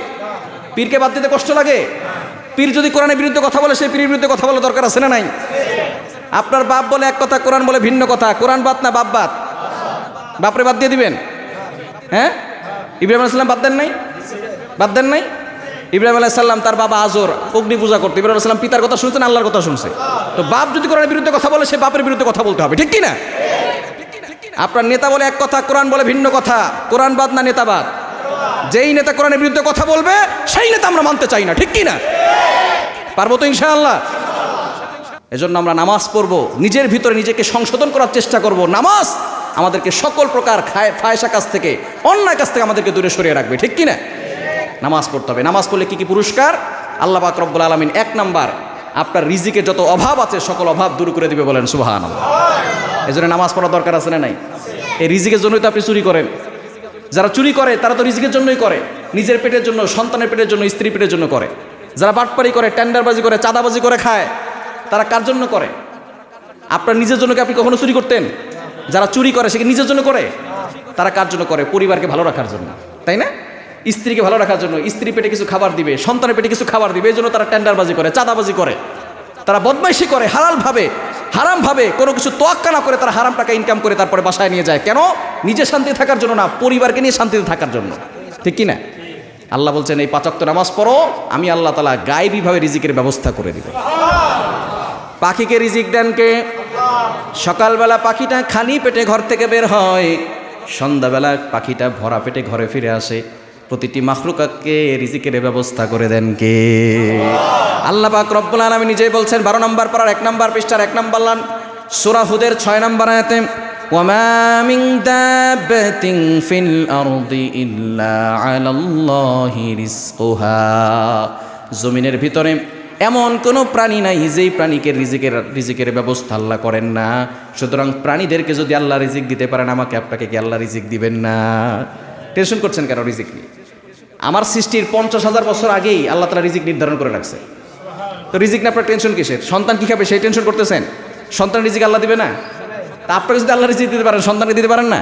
পীরকে বাদ দিতে কষ্ট লাগে? পীর যদি কোরআনের বিরুদ্ধে কথা বলে সেই পীরের বিরুদ্ধে কথা বলা দরকার আছে না নাই? আপনার বাপ বলে এক কথা, কোরআন বলে ভিন্ন কথা। কোরআন বাদ না বাপ বাদ? বাপরে বাদ দিয়ে দিবেন? হ্যাঁ, ইব্রাহিম আলাইহিস সালাম বাদ দেন নাই? বাদ দেন নাই? ইব্রাহিম আলাইহিস সালাম তার বাবা আজর অগ্নি পূজা করতে, ইব্রাহিম আলাইহিস সালাম পিতার কথা শুনছেন, আল্লাহর কথা শুনছে। তো বাপ যদি কোরআনের বিরুদ্ধে কথা বলে সে বাপের বিরুদ্ধে কথা বলতে হবে, ঠিক কি না? আপনার নেতা বলে এক কথা, কোরআন বলে ভিন্ন কথা। কোরআন বাদ না নেতা বাদ? যেই নেতা কোরআনের বিরুদ্ধে কথা বলবে সেই নেতা আমরা মানতে চাই না, ঠিক কি না? পারবো তো ইনশাআল্লাহ? এজন্য আমরা নামাজ পড়বো, নিজের ভিতরে নিজেকে সংশোধন করার চেষ্টা করব। নামাজ আমাদেরকে সকল প্রকার ফায়সা কাজ থেকে, অন্যায় কাজ থেকে আমাদেরকে দূরে সরিয়ে রাখবে, ঠিক কি না? নামাজ পড়তে হবে। নামাজ পড়লে কি কি পুরস্কার? আল্লাহ পাক রব্বুল আলামিন 1 নাম্বার আপনার রিজিকে যত অভাব আছে সকল অভাব দূর করে দিবে, বলেন সুবহানাল্লাহ। এজন্য নামাজ পড়া দরকার আছে না নাই? এই রিজিকের জন্যই তো আপনি চুরি করেন। যারা চুরি করে তারা তো রিজিকের জন্যই করে, নিজের পেটের জন্য, সন্তানের পেটের জন্য, স্ত্রী পেটের জন্য করে। যারা বাটপারি করে, টেন্ডারবাজি করে, চাঁদাবাজি করে খায়, তারা কার জন্য করে? আপনার নিজের জন্য কি আপনি কখনো চুরি করতেন? যারা চুরি করে সে কি নিজের জন্য করে? তারা কার জন্য করে? পরিবারকে ভালো রাখার জন্য, তাই না? স্ত্রীকে ভালো রাখার জন্য, স্ত্রী পেটে কিছু খাবার দিবে, সন্তানের পেটে কিছু খাবার দিবে, এই জন্য তারা টেন্ডারবাজি করে, চাঁদাবাজি করে, তারা বদমাইশি করে, হারামভাবে কোনো কিছু তোয়াক্কা না করে তারা হারাম টাকা ইনকাম করে তারপরে বাসায় নিয়ে যায়। কেন? নিজে শান্তিতে থাকার জন্য না, পরিবারকে নিয়ে শান্তিতে থাকার জন্য, ঠিক কি না? আল্লাহ বলছেন এই 5 ওয়াক্ত নামাজ পড়ো, আমি আল্লাহ তাআলা গায়েবীভাবে রিজিকের ব্যবস্থা করে দিব। পাখিকে রিজিক দেন কে? সকালবেলা পাখিটা খালি পেটে ঘর থেকে বের হয়, সন্ধ্যাবেলা পাখিটা ভরা পেটে ঘরে ফিরে আসে। প্রতিটি মাখলুকাতকে রিজিকের ব্যবস্থা করে দেন কে? আল্লাহ পাক রব্বুল আলামিন নিজেই বলছেন 12 নম্বর পারার 1 নম্বর পৃষ্ঠার 1 নম্বর লাইন সূরা হুদের 6 নম্বর আয়াতে, ওয়ামা মিন দাব্বাতিন ফিল আরদি ইল্লা আলাল্লাহি রিজকুহা। জমিনের ভিতরে এমন কোনো প্রাণী নাই যেই প্রাণীকে রিজিকের ব্যবস্থা আল্লাহ করেন না। সুতরাং প্রাণীদেরকে যদি আল্লাহ রিজিক দিতে পারেন, আমাকে আপনাকে কি আল্লাহ রিজিক দিবেন না? টেনশন করছেন কেন রিজিক নিয়ে? আমার সৃষ্টির 50,000 বছর আগেই আল্লাহ তাআলা রিজিক নির্ধারণ করে রাখছে। তো রিজিক না আপনার টেনশন কিসের? সন্তান কি খাবে সেই টেনশন করতেছেন? সন্তান রিজিক আল্লাহ দিবে না? তা আপনাকে যদি আল্লাহ রিজিক দিতে পারেন, সন্তানকে দিতে পারেন না?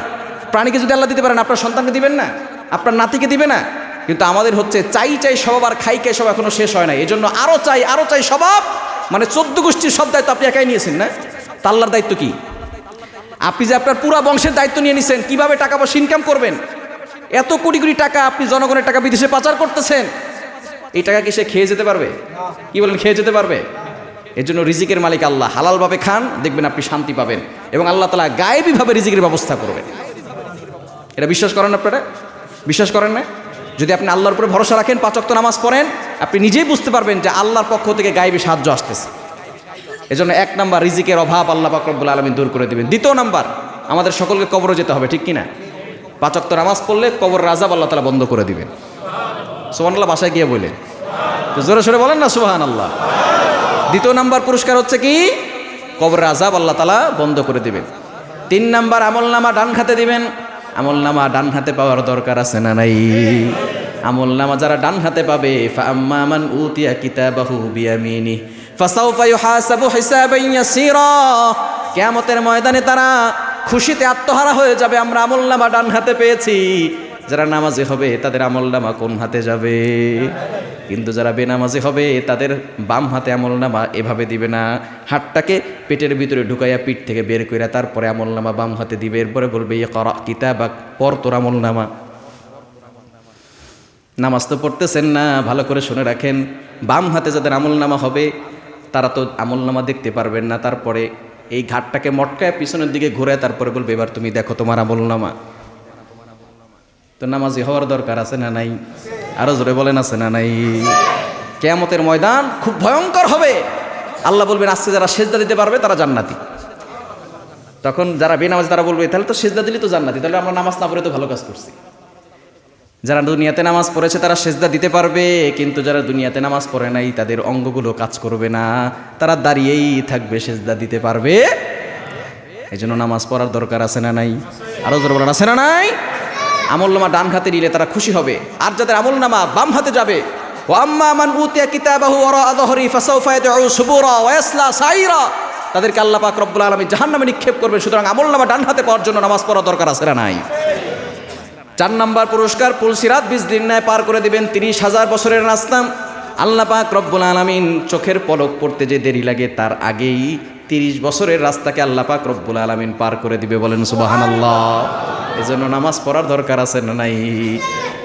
প্রাণীকে যদি আল্লাহ দিতে পারেন, আপনার সন্তানকে দিবেন না? আপনার নাতিকে দিবে না? কিন্তু আমাদের হচ্ছে চাই স্বভাব আর খাই সব এখনো শেষ হয় না। এই জন্য আরো চাই স্বভাব, মানে 14 গোষ্ঠীর সব দায়িত্ব আপনি একাই নিয়েছেন না? তা আল্লাহর দায়িত্ব কি? আপনি যে আপনার পুরা বংশের দায়িত্ব নিয়ে নিছেন, কিভাবে টাকা পয়সা ইনকাম করবেন। এত কোটি কোটি টাকা আপনি জনগণের টাকা বিদেশে পাচার করতেছেন, এই টাকা কি সে খেয়ে যেতে পারবে? কি বলেন, খেয়ে যেতে পারবে? এর জন্য রিজিকের মালিক আল্লাহ। হালালভাবে খান, দেখবেন আপনি শান্তি পাবেন এবং আল্লাহ তাআলা গায়েবীভাবে রিজিকের ব্যবস্থা করবেন। এটা বিশ্বাস করেন? আপনারা বিশ্বাস করেন না? যদি আপনি আল্লাহর উপরে ভরসা রাখেন, 5 ওয়াক্ত নামাজ পড়েন, আপনি নিজেই বুঝতে পারবেন যে আল্লাহর পক্ষ থেকে গায়েবী সাহায্য আসতেছে। এজন্য 1 নাম্বার রিজিকের অভাব আল্লাহ পাক রব্বুল আলামিন দূর করে দিবেন। 2 নাম্বার আমাদের সকলকে কবরে যেতে হবে, ঠিক কিনা? 5 ওয়াক্ত নামাজ পড়লে কবরের আযাব আল্লাহ তাআলা বন্ধ করে দিবেন। সুবহানাল্লাহ বাসায় গিয়ে বলেন, তো জোরে সোরে বলেন না সুবহানাল্লাহ। 2 নাম্বার পুরস্কার হচ্ছে কি? কবরের আযাব আল্লাহ তাআলা বন্ধ করে দিবেন। 3 নাম্বার আমলনামা ডান হাতে দিবেন। আমলনামা ডান হাতে পাওয়ার দরকার আছে না নাই? আমলনামা যারা ডান হাতে পাবে, ফাআম্মা মান উতিয়া কিতাবাহু বিয়ামিনি ফাসাউফা ইউহাসাবু হিসাবান ইয়াসীরা। কিয়ামতের ময়দানে তারা খুশিতে আত্মহারা হয়ে যাবে, আমরা আমলনামা ডান হাতে পেয়েছি। যারা নামাজি হবে তাদের আমলনামা কোন হাতে যাবে? কিন্তু যারা বেনামাজি হবে তাদের বাম হাতে আমলনামা এভাবে দিবে না, হাতটাকে পেটের ভিতরে ঢুকাইয়া পিঠ থেকে বের কইরা তারপরে আমলনামা বাম হাতে দিবে। এরপরে বলবে ইকরা কিতাবাক, পড় তোর আমলনামা। নামাজ তো পড়তেছেন না, ভালো করে শুনে রাখেন। বাম হাতে যাদের আমল নামা হবে তারা তো আমল নামা দেখতে পারবেন না, তারপরে এই ঘাটটাকে মটকায় পিছনের দিকে ঘুরে তারপরে বলবে এবার তুমি দেখো তোমার আমল নামা। তো নামাজি হওয়ার দরকার আছে না নাই? আরো জোরে বলেন আছে না নাই? কিয়ামতের ময়দান খুব ভয়ঙ্কর হবে। আল্লাহ বলবেন আজকে যারা সেজদা দিতে পারবে তারা জান্নাতি। তখন যারা বেনামাজি তারা বলবে তাহলে তো সেজদা দিলে তো জান্নাতি, তাহলে আমরা নামাজ না পড়ে তো ভালো কাজ করছি। যারা দুনিয়াতে নামাজ পড়েছে তারা সেজদা দিতে পারবে, কিন্তু যারা দুনিয়াতে নামাজ পড়ে নাই তাদের অঙ্গগুলো কাজ করবে না, তারা দাঁড়িয়েই থাকবে, সেজদা দিতে পারবে। এই জন্য নামাজ পড়ার দরকার আছে না নাই? আরো জোরে বলেন আছে না নাই? আমলনামা ডান হাতে নিলে তারা খুশি হবে, আর যাদের আমলনামা বাম হাতে যাবে, ওয়া আম্মা মান উতিয়া কিতাবাহু ওয়ারা যহরি ফাসাউফা ইয়াদউ সুবুরা ওয়া ইয়াসলা সাইরা, তাদেরকে আল্লাহ পাক রব্বুল আলামিন জাহান্নামে নিক্ষেপ করবে। সুতরাং আমলনামা ডান হাতে পাওয়ার জন্য নামাজ পড়া দরকার আছে না নাই? 4 নাম্বার পুরস্কার, পুলসিরাত 20 দিন ন্যায় পার করে দিবেন 30,000 বছরের রাস্তা। আল্লাহ পাক রব্বুল আলামিন চোখের পলক পড়তে যে দেরি লাগে তার আগেই 30 বছরের রাস্তাকে আল্লাহ পাক রব্বুল আলামিন পার করে দিবে। বলেন সুবহানাল্লাহ। এজন্য নামাজ পড়ার দরকার আছে না নাই?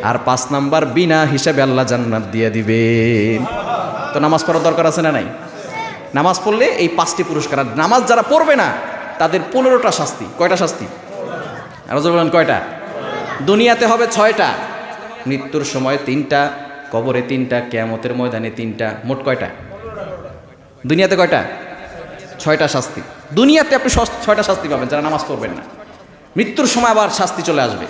আর 5 নাম্বার, বিনা হিসাবে আল্লাহ জান্নাত দিয়ে দিবেন। তো নামাজ পড়ার দরকার আছে না নাই? নামাজ পড়লে এই 5টি পুরস্কার। আর নামাজ যারা পড়বে না তাদের 15টা শাস্তি। কয়টা শাস্তি? আরো জোরে বলেন কয়টা? দুনিয়াতে হবে 6টা, মৃত্যুর সময় 3টা, কবরে 3টা, কিয়ামতের ময়দানে 3টা, মোট কয়টা? দুনিয়াতে কয়টা? 6টা শাস্তি। দুনিয়াতে আপনি 6টা শাস্তি পাবেন যারা নামাজ পড়বেন না। মৃত্যুর সময় আবার শাস্তি চলে আসবে।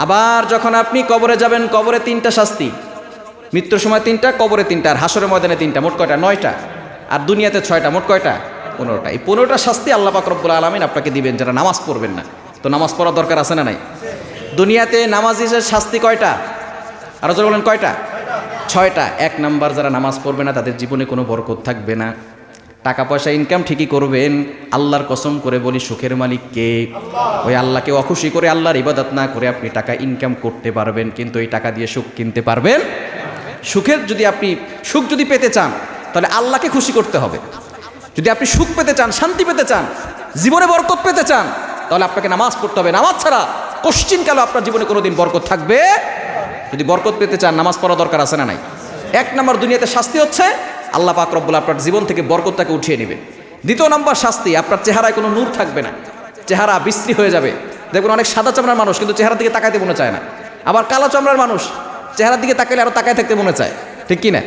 আবার যখন আপনি কবরে যাবেন, কবরে 3টা শাস্তি, মৃত্যুর সময় 3টা, কবরে 3টা, আর হাসরের ময়দানে 3টা, মোট কয়টা? 9টা। আর দুনিয়াতে 6টা, মোট কয়টা? 15টা। এই 15টা শাস্তি আল্লাহ পাক রব্বুল আলামিন আপনাকে দিবেন যারা নামাজ পড়বেন না। তো নামাজ পড়ার দরকার আছে না নাই? দুনিয়াতে নামাজীদের শাস্তি কয়টা? আরো জোরে বলেন কয়টা? 6টা। 1 নাম্বার, যারা নামাজ পড়বে না তাদের জীবনে কোনো বরকত থাকবে না। টাকা পয়সা ইনকাম ঠিকই করবেন, আল্লাহর কসম করে বলি সুখের মালিক কে? ওই আল্লাহকে অখুশি করে আল্লাহর ইবাদত না করে আপনি টাকা ইনকাম করতে পারবেন, কিন্তু এই টাকা দিয়ে সুখ কিনতে পারবেন? সুখের যদি আপনি সুখ যদি পেতে চান তাহলে আল্লাহকে খুশি করতে হবে। যদি আপনি সুখ পেতে চান, শান্তি পেতে চান, জীবনে বরকত পেতে চান, তাহলে আপনাকে নামাজ পড়তে হবে। নামাজ ছাড়া কোশ্চিনকালে আপনার জীবনে কোনোদিন বরকত থাকবে? যদি বরকত পেতে চান নামাজ পড়া দরকার আছে না নাই? 1 নাম্বার, দুনিয়াতে শাস্তি হচ্ছে আল্লাহ পাক রব্বুল আপনার জীবন থেকে বরকতটাকে উঠিয়ে নেবে। 2 নাম্বার শাস্তি, আপনার চেহারায় কোনো নূর থাকবে না, চেহারা বিশ্রী হয়ে যাবে। দেখুন অনেক সাদা চামড়ার মানুষ কিন্তু চেহারার দিকে তাকাইতে মনে চায় না, আবার কালো চামড়ার মানুষ চেহারার দিকে তাকাইলে আরো তাকায় থাকতে মনে চায়, ঠিক কি না?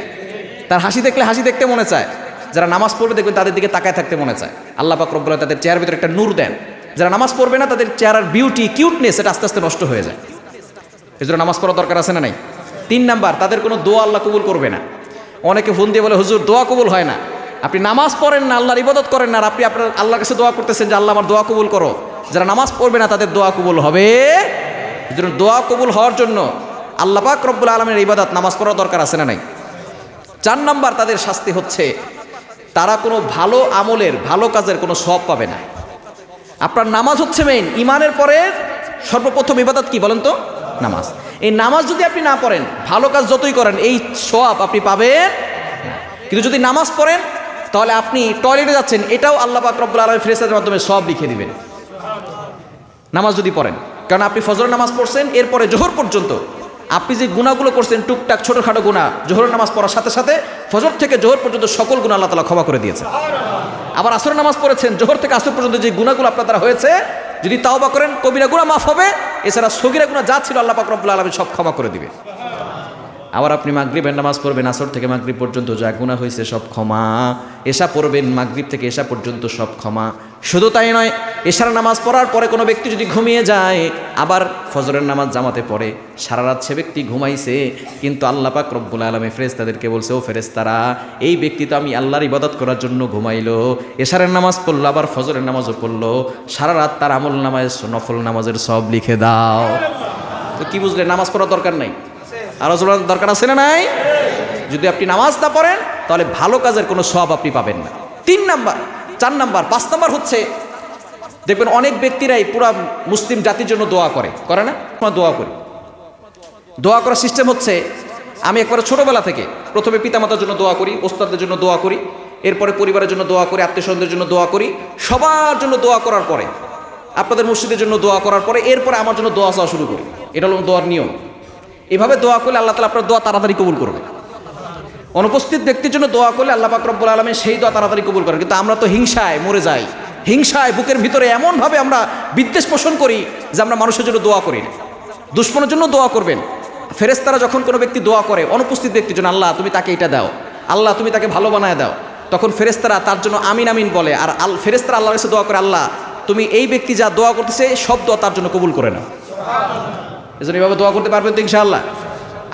তার হাসি দেখলে হাসি দেখতে মনে চায়। যারা নামাজ পড়বে দেখবেন তাদের দিকে তাকায় থাকতে মনে চায়। আল্লাহ পাক রব্বুল তাদের চেহারার ভিতরে একটা নূর দেন। যারা নামাজ পড়বে না তাদের চেহারার বিউটি, কিউটনেস এটা আস্তে আস্তে নষ্ট হয়ে যায়। এজন্য নামাজ পড়া দরকার আছে না নাই? 3 নাম্বার, তাদের কোনো দোয়া আল্লাহ কবুল করবে না। অনেকে ফোন দিয়ে বলে হুজুর দোয়া কবুল হয় না। আপনি নামাজ পড়েন না, আল্লাহর ইবাদত করেন না, আর আপনি আপনার আল্লাহর কাছে দোয়া করতেছেন যে আল্লাহ আমার দোয়া কবুল করো। যারা নামাজ পড়বে না তাদের দোয়া কবুল হবে। এজন্য দোয়া কবুল হওয়ার জন্য আল্লাহ পাক রব্বুল আলামিনের ইবাদত, নামাজ পড়া দরকার আছে না নাই? 4 নাম্বার, তাদের শাস্তি হচ্ছে তারা কোনো ভালো আমলের, ভালো কাজের কোনো সওয়াব পাবে না। আপনার নামাজ হচ্ছে মেইন, ইমানের পরে সর্বপ্রথম ইবাদত কি বলেন তো? নামাজ। এই নামাজ যদি আপনি না পড়েন, ভালো কাজ যতই করেন এই সওয়াব আপনি পাবেন। কিন্তু যদি নামাজ পড়েন তাহলে আপনি টয়লেটে যাচ্ছেন, এটাও আল্লাহ পাক রব্বুল আলামিন ফেরেশতাদের মাধ্যমে সওয়াব লিখে দিবেন নামাজ যদি পড়েন। কারণ আপনি ফজরের নামাজ পড়ছেন, এরপরে জোহর পর্যন্ত আপনি যে গুনাহগুলো করছেন, টুকটাক ছোটোখাটো গুনাহ, জোহরের নামাজ পড়ার সাথে সাথে ফজর থেকে জোহর পর্যন্ত সকল গুনাহ আল্লাহ তাআলা ক্ষমা করে দিয়েছেন। আবার আসরের নামাজ পড়েছেন, জোহর থেকে আসর পর্যন্ত যে গুনাহগুলো আপনার দ্বারা হয়েছে, যদি তাওবা করেন কবিরা গুনাহ মাফ হবে, এছাড়া সগীরা গুনাহ যা ছিল আল্লাহ পাক রব্বুল আলামিন সব ক্ষমা করে দিবে। আবার আপনি মাগরিবের নামাজ পড়বেন, আসর থেকে মাগরিব পর্যন্ত যা গুনাহ হয়েছে সব ক্ষমা। এশা পড়বেন, মাগরিব থেকে এশা পর্যন্ত সব ক্ষমা। শুধু তাই নয়, এশার নামাজ পড়ার পরে কোনো ব্যক্তি যদি ঘুমিয়ে যায়, আবার ফজরের নামাজ জামাতে পড়ে, সারা রাত সে ব্যক্তি ঘুমাইছে, কিন্তু আল্লাহ পাক রব্বুল আলামিন ফেরেশতাদেরকে বলছে, ও ফেরেশতারা, এই ব্যক্তি তো আমি আল্লাহর ইবাদত করার জন্য ঘুমাইলো, এশারের নামাজ পড়লো, আবার ফজরের নামাজও পড়লো, সারা রাত তার আমল নামাজ, নফল নামাজের সব লিখে দাও। তো কি বুঝলেন? নামাজ পড়া দরকার নাই, আরো দরকার আছে না নাই? যদি আপনি নামাজ না পড়েন তাহলে ভালো কাজের কোনো সওয়াব আপনি পাবেন না। 3 নাম্বার, 4 নাম্বার, 5 নাম্বার হচ্ছে দেখবেন অনেক ব্যক্তিরাই পুরা মুসলিম জাতির জন্য দোয়া করে না? আমরা দোয়া করি। দোয়া করার সিস্টেম হচ্ছে, আমি একবার ছোটবেলা থেকে প্রথমে পিতামাতার জন্য দোয়া করি, ওস্তাদদের জন্য দোয়া করি, এরপরে পরিবারের জন্য দোয়া করি, আত্মীয়স্বজনদের জন্য দোয়া করি, সবার জন্য দোয়া করার পরে, আপনাদের মসজিদের জন্য দোয়া করার পরে, এরপরে আমার জন্য দোয়া চাওয়া শুরু করি। এটা হলো দোয়ার নিয়ম। এভাবে দোয়া করলে আল্লাহ তাআলা আপনার দোয়া তাড়াতাড়ি কবুল করবে। অনুপস্থিত ব্যক্তির জন্য দোয়া করলে আল্লাহ পাক রব্বুল আলামিন সেই দোয়া তাড়াতাড়ি কবুল করেন। কিন্তু আমরা তো হিংসায় মরে যাই, হিংসায় বুকের ভিতরে এমনভাবে আমরা বিদ্বেষ পোষণ করি যে আমরা মানুষের জন্য দোয়া করি না। দুশ্মনের জন্য দোয়া করবেন। ফেরেশতারা যখন কোনো ব্যক্তি দোয়া করে অনুপস্থিত ব্যক্তির জন্য, আল্লাহ তুমি তাকে এটা দাও, আল্লাহ তুমি তাকে ভালো বানায় দাও, তখন ফেরেশতারা তার জন্য আমিন আমিন বলে। আর ফেরেশতারা আল্লাহর কাছে দোয়া করে, আল্লাহ তুমি এই ব্যক্তি যা দোয়া করতেছে সব দোয়া তার জন্য কবুল করে নাও। এজন্য এভাবে দোয়া করতে পারবেন তো ইনশাআল্লাহ?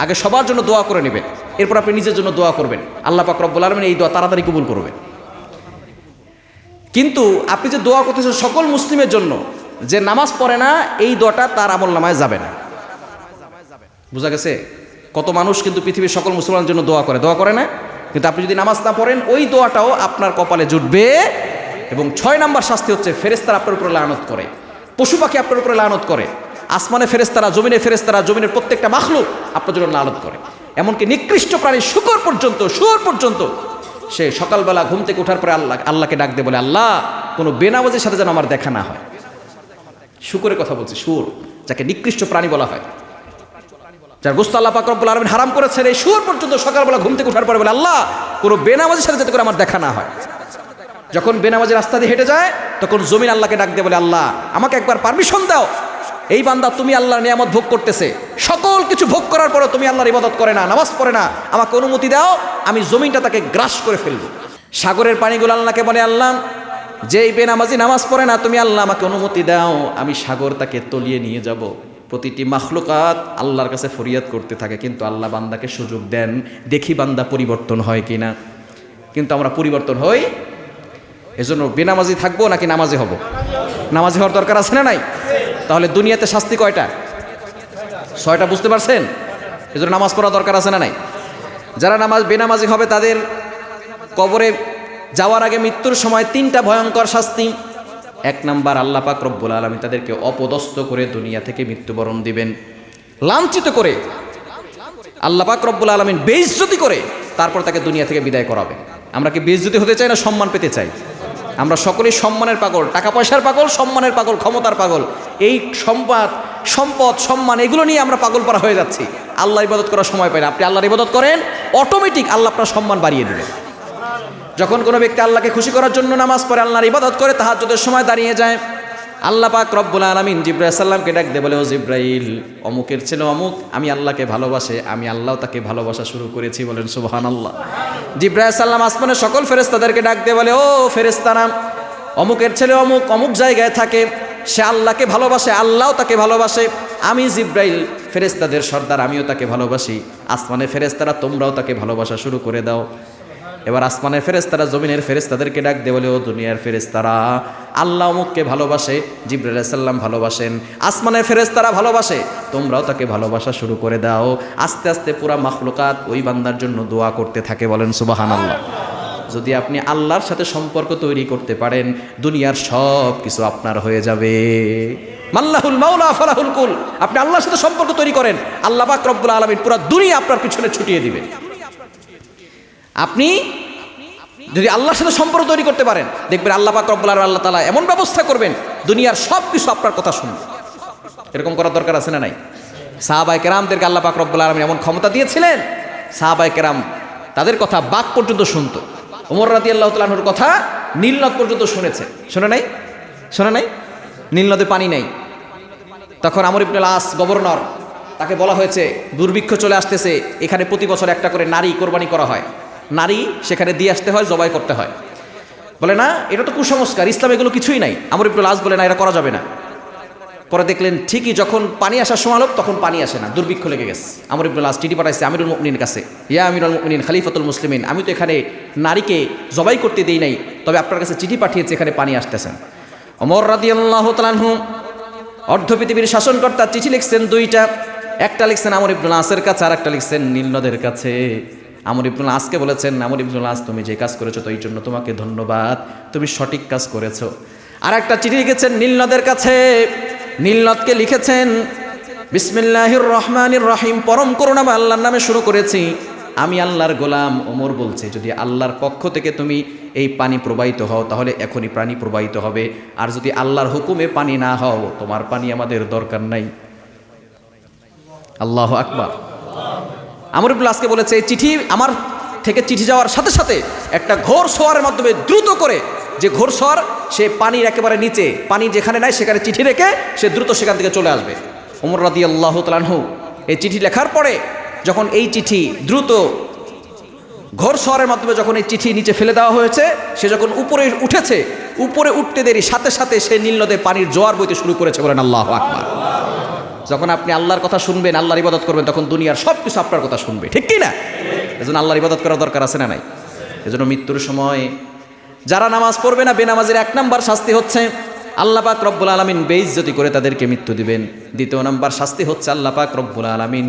আগে সবার জন্য দোয়া করে নেবেন, এরপর আপনি নিজের জন্য দোয়া করবেন, আল্লাহ পাক রব্বুল আলামিন এই দোয়া তাড়াতাড়ি কবুল করবেন। কিন্তু আপনি যে দোয়া করতেছেন সকল মুসলিমের জন্য, যে নামাজ পড়ে না এই দোয়াটা তার আমলনামায় যাবে না। বুঝা গেছে? কত মানুষ কিন্তু পৃথিবীর সকল মুসলমানের জন্য দোয়া করে না, কিন্তু আপনি যদি নামাজ না পড়েন ওই দোয়াটাও আপনার কপালে জুটবে। এবং 6 নম্বর শাস্তি হচ্ছে ফেরেশতারা আপনার উপরে লানত করে, পশু পাখি আপনার উপরে লানত করে, আসমানে ফেরেশতারা, জমিনে ফেরেশতারা, জমিনের প্রত্যেকটা মাখলুক আপনার জন্য লানত করে। এমনকি নিকৃষ্ট প্রাণী শুকর পর্যন্ত সে সকালবেলা ঘুম থেকে ওঠার পরে আল্লাহকে ডাক দিয়ে বলে, আল্লাহ কোনো বেনামাজের সাথে যেন আমার দেখা না হয়। শুকরের কথা বলছি, শুয়োর যাকে নিকৃষ্ট প্রাণী বলা হয়, যার গোশত আল্লাহ পাক রব্বুল আলামিন হারাম করেছেন, এই শুয়োর পর্যন্ত সকালবেলা ঘুম থেকে ওঠার পরে বলে, আল্লাহ কোনো বেনামাজের সাথে যাতে করে আমার দেখা না হয়। যখন বেনামাজের রাস্তা দিয়ে হেঁটে যায় তখন জমিন আল্লাহকে ডাক দিয়ে বলে, আল্লাহ আমাকে একবার পারমিশন দাও, এই বান্দা তুমি আল্লাহর নিয়ামত ভোগ করতেছে, সকল কিছু ভোগ করার পরে তুমি আল্লাহর ইবাদত করে না, নামাজ পড়ে না, আমাকে অনুমতি দাও, আমি জমিনটা তাকে গ্রাস করে ফেলবো। সাগরের পানিগুলো আল্লাহকে বলে, আল্লাহ যেই বেনামাজি নামাজ পড়ে না তুমি আল্লাহ আমাকে অনুমতি দাও, আমি সাগর তাকে তলিয়ে নিয়ে যাব। প্রতিটি মাখলুকাত আল্লাহর কাছে ফরিয়াদ করতে থাকে, কিন্তু আল্লাহ বান্দাকে সুযোগ দেন, দেখি বান্দা পরিবর্তন হয় কিনা। কিন্তু আমরা পরিবর্তন হই। এজন্য বেনামাজি থাকবো নাকি নামাজি হব? নামাজি হওয়ার দরকার আছে না নাই? তাহলে দুনিয়াতে শাস্তি কয়টা? 6টা, বুঝতে পারছেন? এজন্য নামাজ পড়া দরকার আছে না নাই? যারা বেনামাজি হবে তাদের কবরে যাওয়ার আগে মৃত্যুর সময় 3টা ভয়ঙ্কর শাস্তি। 1 নাম্বার, আল্লাহ পাক রব্বুল আলামিন তাদেরকে অপদস্থ করে দুনিয়া থেকে মৃত্যুবরণ দিবেন, লাঞ্ছিত করে আল্লাহ পাক রব্বুল আলামিন বেইজ্জতি করে তারপর তাকে দুনিয়া থেকে বিদায় করাবেন। আমরা কি বেইজ্জতি হতে চাই না সম্মান পেতে চাই? আমরা সকলেই সম্মানের পাগল, টাকা পয়সার পাগল, সম্মানের পাগল, ক্ষমতার পাগল। এই সম্পদ সম্মান এগুলো নিয়ে আমরা পাগল পারা হয়ে যাচ্ছি। আল্লাহ ইবাদত করার সময় পাই না। আপনি আল্লাহর ইবাদত করেন, অটোমেটিক আল্লাহ আপনার সম্মান বাড়িয়ে দেবে। যখন কোনো ব্যক্তি আল্লাহকে খুশি করার জন্য নামাজ পড়ে, আল্লাহর ইবাদত করে, তাহাজ্জুদের সময় দাঁড়িয়ে যায়, আল্লাহ পাক রব্বুল আলামিন জিবরাইল সাল্লামকে ডাক দিয়ে বলে, ও জিবরাইল, অমুকের ছেলে অমুক আমি আল্লাহকে ভালোবাসে, আমি আল্লাহ তাকে ভালোবাসা শুরু করেছি। বলেন সুবহানাল্লাহ। জিবরাইল সাল্লাম আসমানের সকল ফেরেশতাদেরকে ডাক দিয়ে বলে, ও ফেরেশতারা, অমুকের ছেলে অমুক অমুক জায়গায় থাকে, সে আল্লাহকে ভালোবাসে, আল্লাহও তাকে ভালোবাসে, আমি জিবরাইল ফেরেশতাদের সর্দার, আমিও তাকে ভালোবাসি। আসমানের ফেরেশতারা তোমরাও তাকে ভালোবাসা শুরু করে দাও। এবার আসমানের ফেরেশতারা জমিনের ফেরেশতাদেরকে ডাক দিয়ে বলে, ও দুনিয়ার ফেরেশতারা, আল্লাহ অমুককে ভালোবাসে, জিবরাইল আলাইহিস সালাম ভালোবাসেন, আসমানের ফেরেশতারা ভালোবাসে, তোমরাও তাকে ভালোবাসা শুরু করে দাও। আস্তে আস্তে পুরা মাখলুকাত ওই বান্দার জন্য দোয়া করতে থাকে। বলেন সুবহানাল্লাহ। যদি আপনি আল্লাহর সাথে সম্পর্ক তৈরি করতে পারেন, দুনিয়ার সব কিছু আপনার হয়ে যাবে। মাল্লাহুল মাওলা ফালাহুল কুল। আপনি আল্লাহর সাথে সম্পর্ক তৈরি করেন, আল্লাহ পাক রব্বুল আলামিন পুরা দুনিয়া আপনার পিছনে ছুটিয়ে দিবেন। আপনি যদি আল্লাহর সাথে সম্পর্ক তৈরি করতে পারেন, দেখবেন আল্লাহ পাক রব্বুল আলামিন, আল্লাহ তাআলা এমন ব্যবস্থা করবেন দুনিয়ার সব কিছু আপনার কথা শুনবে। এরকম করার দরকার আছে না নাই? সাহাবায়ে কেরামদেরকে আল্লাহ পাক রব্বুল আলামিন এমন ক্ষমতা দিয়েছিলেন, সাহাবায়ে কেরাম তাদের কথা বাক পর্যন্ত শুনতো। ওমর রাদিয়াল্লাহু তাআলা আনহুর কথা নীল নদ পর্যন্ত শুনেছে। শোনে নাই? নীল নদে পানি নেই। তখন আমর ইবনে আস গভর্নর, তাকে বলা হয়েছে দুর্ভিক্ষ চলে আসতেছে, এখানে প্রতি বছর একটা করে নারী কোরবানি করা হয়, নারী সেখানে দিয়ে আসতে হয়, জবাই করতে হয়। বলে না, এটা তো কুসংস্কার, ইসলাম এগুলো কিছুই নাই। আমর ইবনে আস বলে না, এটা করা যাবে না। পরে দেখলেন ঠিকই যখন পানি আসার সময় হলো তখন পানি আসে না, দুর্ভিক্ষ লেগে গেছে। আমর ইবনে আস চিঠি পাঠাইছে আমিরুল মুমিনিনের কাছে, ইয়া আমিরুল মুমিনিন খলিফাতুল মুসলিমিন, আমি তো এখানে নারীকে জবাই করতে দেই নাই, তবে আপনার কাছে চিঠি পাঠিয়েছে, এখানে পানি আসতেছেন। ওমর রাদিয়াল্লাহু তাআলা আনহু অর্ধ পৃথিবীর শাসনকর্তা, চিঠি লিখছেন 2টা, একটা লিখছেন আমর ইবনে আসের কাছে, আর একটা লিখছেন নীল নদের কাছে। আমর ইবনে আসকে বলেছেন, আমর ইবনে আস তুমি যে কাজ করেছো তো এই জন্য তোমাকে ধন্যবাদ, তুমি সঠিক কাজ করেছো। আর একটা চিঠি লিখেছেন নীল নদের কাছে, নীল নদকে লিখেছেন বিসমিল্লাহির রহমানির রহিম, পরম করুণাময় আল্লাহর নামে শুরু করেছি, আমি আল্লাহর গোলাম ওমর বলছি, যদি আল্লাহর পক্ষ থেকে তুমি এই পানি প্রবাহিত হও তাহলে এখনই পানি প্রবাহিত হবে, আর যদি আল্লাহর হুকুমে পানি না হও তোমার পানি আমাদের দরকার নাই। আল্লাহু আকবার। আমর ইবনে আসকে বলেছে এই চিঠি আমার থেকে চিঠি যাওয়ার সাথে সাথে একটা ঘোর সোয়ারের মাধ্যমে দ্রুত করে, যে ঘোর সোয়ার সে পানির একেবারে নিচে, পানি যেখানে নাই সেখানে চিঠি রেখে সে দ্রুত সেখান থেকে চলে আসবে। ওমর রাদিয়াল্লাহু তাআলা আনহু এই চিঠি লেখার পরে যখন এই চিঠি দ্রুত ঘোর সোয়ারের মাধ্যমে যখন এই চিঠি নিচে ফেলে দেওয়া হয়েছে, সে যখন উপরে উঠেছে, উপরে উঠতে দেরি সাথে সাথে সে নীল নদে পানির জোয়ার বইতে শুরু করেছে। বলেন আল্লাহু আকবার। যখন আপনি আল্লাহর কথা শুনবেন, আল্লাহর ইবাদত করবেন, তখন দুনিয়ার সব কিছু আপনার কথা শুনবে, ঠিক কি না? এজন্য আল্লাহর ইবাদত করার দরকার আছে না নাই? এজন্য মৃত্যুর সময় যারা নামাজ পড়বে না, বেনামাজের 1 নাম্বার শাস্তি হচ্ছে আল্লাহ পাক রব্বুল আলামিন বেইজ্জতি করে তাদেরকে মৃত্যু দিবেন। 2 নাম্বার শাস্তি হচ্ছে আল্লাহ পাক রব্বুল আলামিন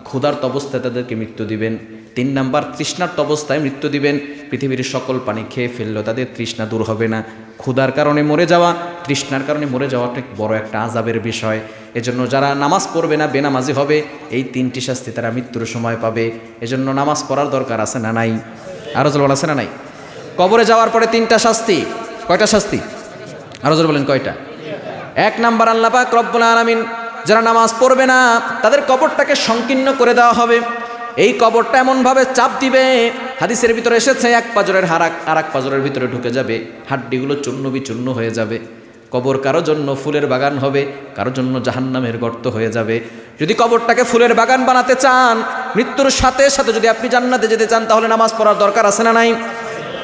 ক্ষুধার্ত অবস্থায় তাদেরকে মৃত্যু দিবেন। 3 নাম্বার তৃষ্ণার্ত অবস্থায় মৃত্যু দিবেন। পৃথিবীর সকল পানি খেয়ে ফেললেও তাদের তৃষ্ণা দূর হবে না। ক্ষুধার কারণে মরে যাওয়া, তৃষ্ণার কারণে মরে যাওয়াটা বড় একটা আযাবের বিষয়। এজন্য যারা নামাজ পড়বে না, বেনামাজি হবে, এই 3টি শাস্তি তারা মৃত্যুর সময় পাবে। এজন্য নামাজ পড়ার দরকার আছে না নাই? আরো জোরে আছে না নাই? কবরে যাওয়ার পরে 3টা শাস্তি। কয়টা শাস্তি? আরো জোরে বলেন কয়টা? 1 নাম্বার আল্লাহ পাক রব্বুল আলামিন যারা নামাজ পড়বে না তাদের কবরটাকে সংকীর্ণ করে দেওয়া হবে। এই কবরটা এমনভাবে চাপ দিবে, হাদিসের ভিতরে এসেছে এক পাজরের হাড় আর এক পাজরের ভিতরে ঢুকে যাবে, হাড্ডিগুলো চূর্ণ বিচূর্ণ হয়ে যাবে। কবর কারো জন্য ফুলের বাগান হবে, কারো জন্য জাহান্নামের গর্ত হয়ে যাবে। যদি কবরটাকে ফুলের বাগান বানাতে চান, মৃত্যুর সাথে সাথে যদি আপনি জান্নাতে যেতে চান, তাহলে নামাজ পড়ার দরকার আছে না নাই?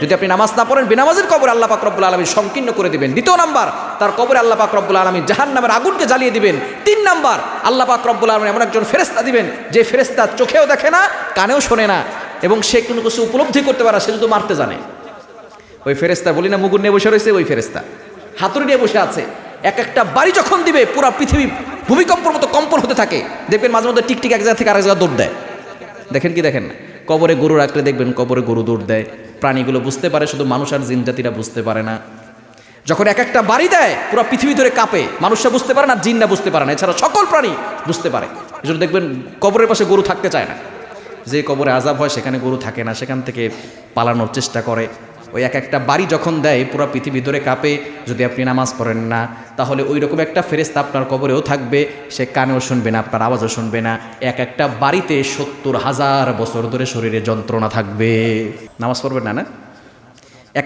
যদি আপনি নামাজ না পড়েন, বেনামাজের কবর আল্লাহ পাক রব্বুল আলামিন সংকীর্ণ করে দিবেন। 2 নাম্বার, তার কবরে আল্লাহ পাক রব্বুল আলামিন জাহান্নামের আগুনকে জ্বালিয়ে দিবেন। 3 নাম্বার, আল্লাহ পাক রব্বুল আলামিন এমন একজন ফেরেশতা দিবেন, যে ফেরেশতা চোখেও দেখে না, কানেও শোনে না, এবং সে কোনো কিছু উপলব্ধি করতে পারে, সে শুধু মারতে জানে। ওই ফেরেশতা বলি না মুগুর নিয়ে বসে রয়েছে, ওই ফেরেশতা হাতুড়ি নিয়ে বসে আছে। একটা বাড়ি যখন দিবে, পুরো পৃথিবী ভূমিকম্পের মতো কম্পন হতে থাকে। দেখবেন মাঝে মধ্যে টিকটিক এক জায়গা থেকে আরেক জায়গা দৌড় দেয়। দেখেন কি দেখেন না? কবরে গরু রাখলে দেখবেন কবরে গরু দৌড় দেয়। প্রাণীগুলো বুঝতে পারে, শুধু মানুষ আর জিন জাতিরা বুঝতে পারে না। যখন একটা বাড়ি দেয়, পুরো পৃথিবী ধরে কাঁপে, মানুষরা বুঝতে পারে না, জিনরা বুঝতে পারে না, এছাড়া সকল প্রাণী বুঝতে পারে। এই জন্য দেখবেন কবরের পাশে গরু থাকতে চায় না। যে কবরে আযাব হয় সেখানে গরু থাকে না, সেখান থেকে পালানোর চেষ্টা করে। ওই একটা বাড়ি যখন দেয়, পুরো পৃথিবী ধরে কাঁপে। যদি আপনি নামাজ পড়েন না, তাহলে ওই রকম একটা ফেরেশতা আপনার কবরেও থাকবে, সে কানেও শুনবে না, আপনার আওয়াজও শুনবে না। একটা বাড়িতে 70,000 বছর ধরে শরীরে যন্ত্রণা থাকবে। নামাজ পড়বেন না, না?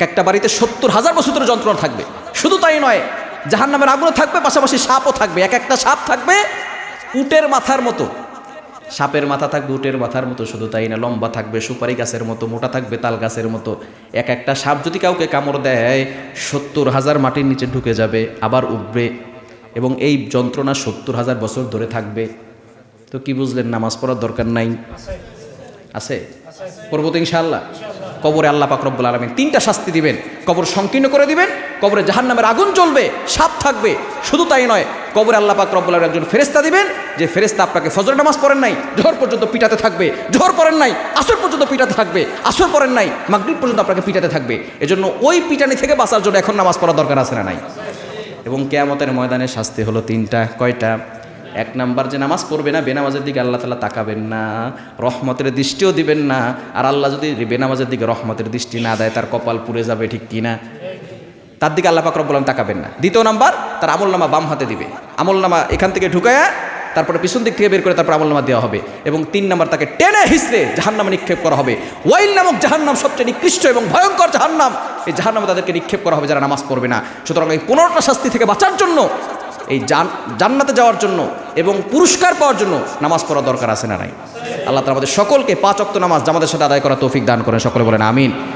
একটা বাড়িতে 70,000 বছর ধরে যন্ত্রণা থাকবে। শুধু তাই নয়, জাহান্নামের আগুনও থাকবে, পাশাপাশি সাপও থাকবে। একটা সাপ থাকবে উটের মাথার মতো, সাপের মাথা থাকবে উটের মাথার মতো। শুধু তাই না, লম্বা থাকবে সুপারি গাছের মতো, মোটা থাকবে তাল গাছের মতো। একটা সাপ যদি কাউকে কামড় দেয়, 70,000 মাটির নিচে ঢুকে যাবে, আবার উঠবে, এবং এই যন্ত্রণা 70,000 বছর ধরে থাকবে। তো কি বুঝলেন? নামাজ পড়ার দরকার নাই? আছে? পড়বো তো ইনশাআল্লাহ। কবরে আল্লাহ পাক রব্বুল আলামিন 3টা শাস্তি দিবেন। কবর সংকীর্ণ করে দিবেন, কবরে জাহান্নামের আগুন জ্বলবে, সাপ থাকবে। শুধু তাই নয়, কবরে আল্লাহ পাক রব্বুল আলামিন একজন ফেরেশতা দিবেন, যে ফেরেশতা আপনাকে ফজর নামাজ পড়েন নাই, জোহর পর্যন্ত পিটাতে থাকবে, জোহর পড়েন নাই, আসর পর্যন্ত পিটাতে থাকবে, আসর পড়েন নাই, মাগরিব পর্যন্ত আপনাকে পিটাতে থাকবে। এজন্য ওই পিটানি থেকে বাঁচার জন্য এখন নামাজ পড়ার দরকার আছে না নাই? এবং কিয়ামতের ময়দানে শাস্তি হলো 3টা। কয়টা? 1 নাম্বার, যে নামাজ পড়বে না, বেনামাজের দিকে আল্লাহ তাআলা তাকাবেন না, রহমতের দৃষ্টিও দিবেন না। আর আল্লাহ যদি বেনামাজের দিকে রহমতের দৃষ্টি না দেয়, তার কপাল পুড়ে যাবে, ঠিক কিনা? তার দিকে আল্লাহ পাক রব্বুল আলামিন তাকাবেন না। 2 নাম্বার, তার আমলনামা বাম হাতে দিবে, আমলনামা এখান থেকে ঢুকায়া তারপরে পিছন দিক থেকে বের করে তারপর আমলনামা দেওয়া হবে। এবং 3 নাম্বার, তাকে টেনে হিঁচড়ে জাহান্নামে নিক্ষেপ করা হবে। ওয়াইল নামক জাহান্নাম সবচেয়ে নিকৃষ্ট এবং ভয়ঙ্কর জাহান্নাম, এই জাহান্নামে তাদেরকে নিক্ষেপ করা হবে যারা নামাজ পড়বে না। সুতরাং এই 15টা শাস্তি থেকে বাঁচার জন্য, এই জান্নাতে যাওয়ার জন্য এবং পুরস্কার পাওয়ার জন্য নামাজ পড়া দরকার আছে না নাই? আল্লাহ তাআলা আমাদের সকলকে 5 ওয়াক্ত নামাজ জামাতের সাথে আদায় করার তৌফিক দান করেন। সকলে বলেন আমিন।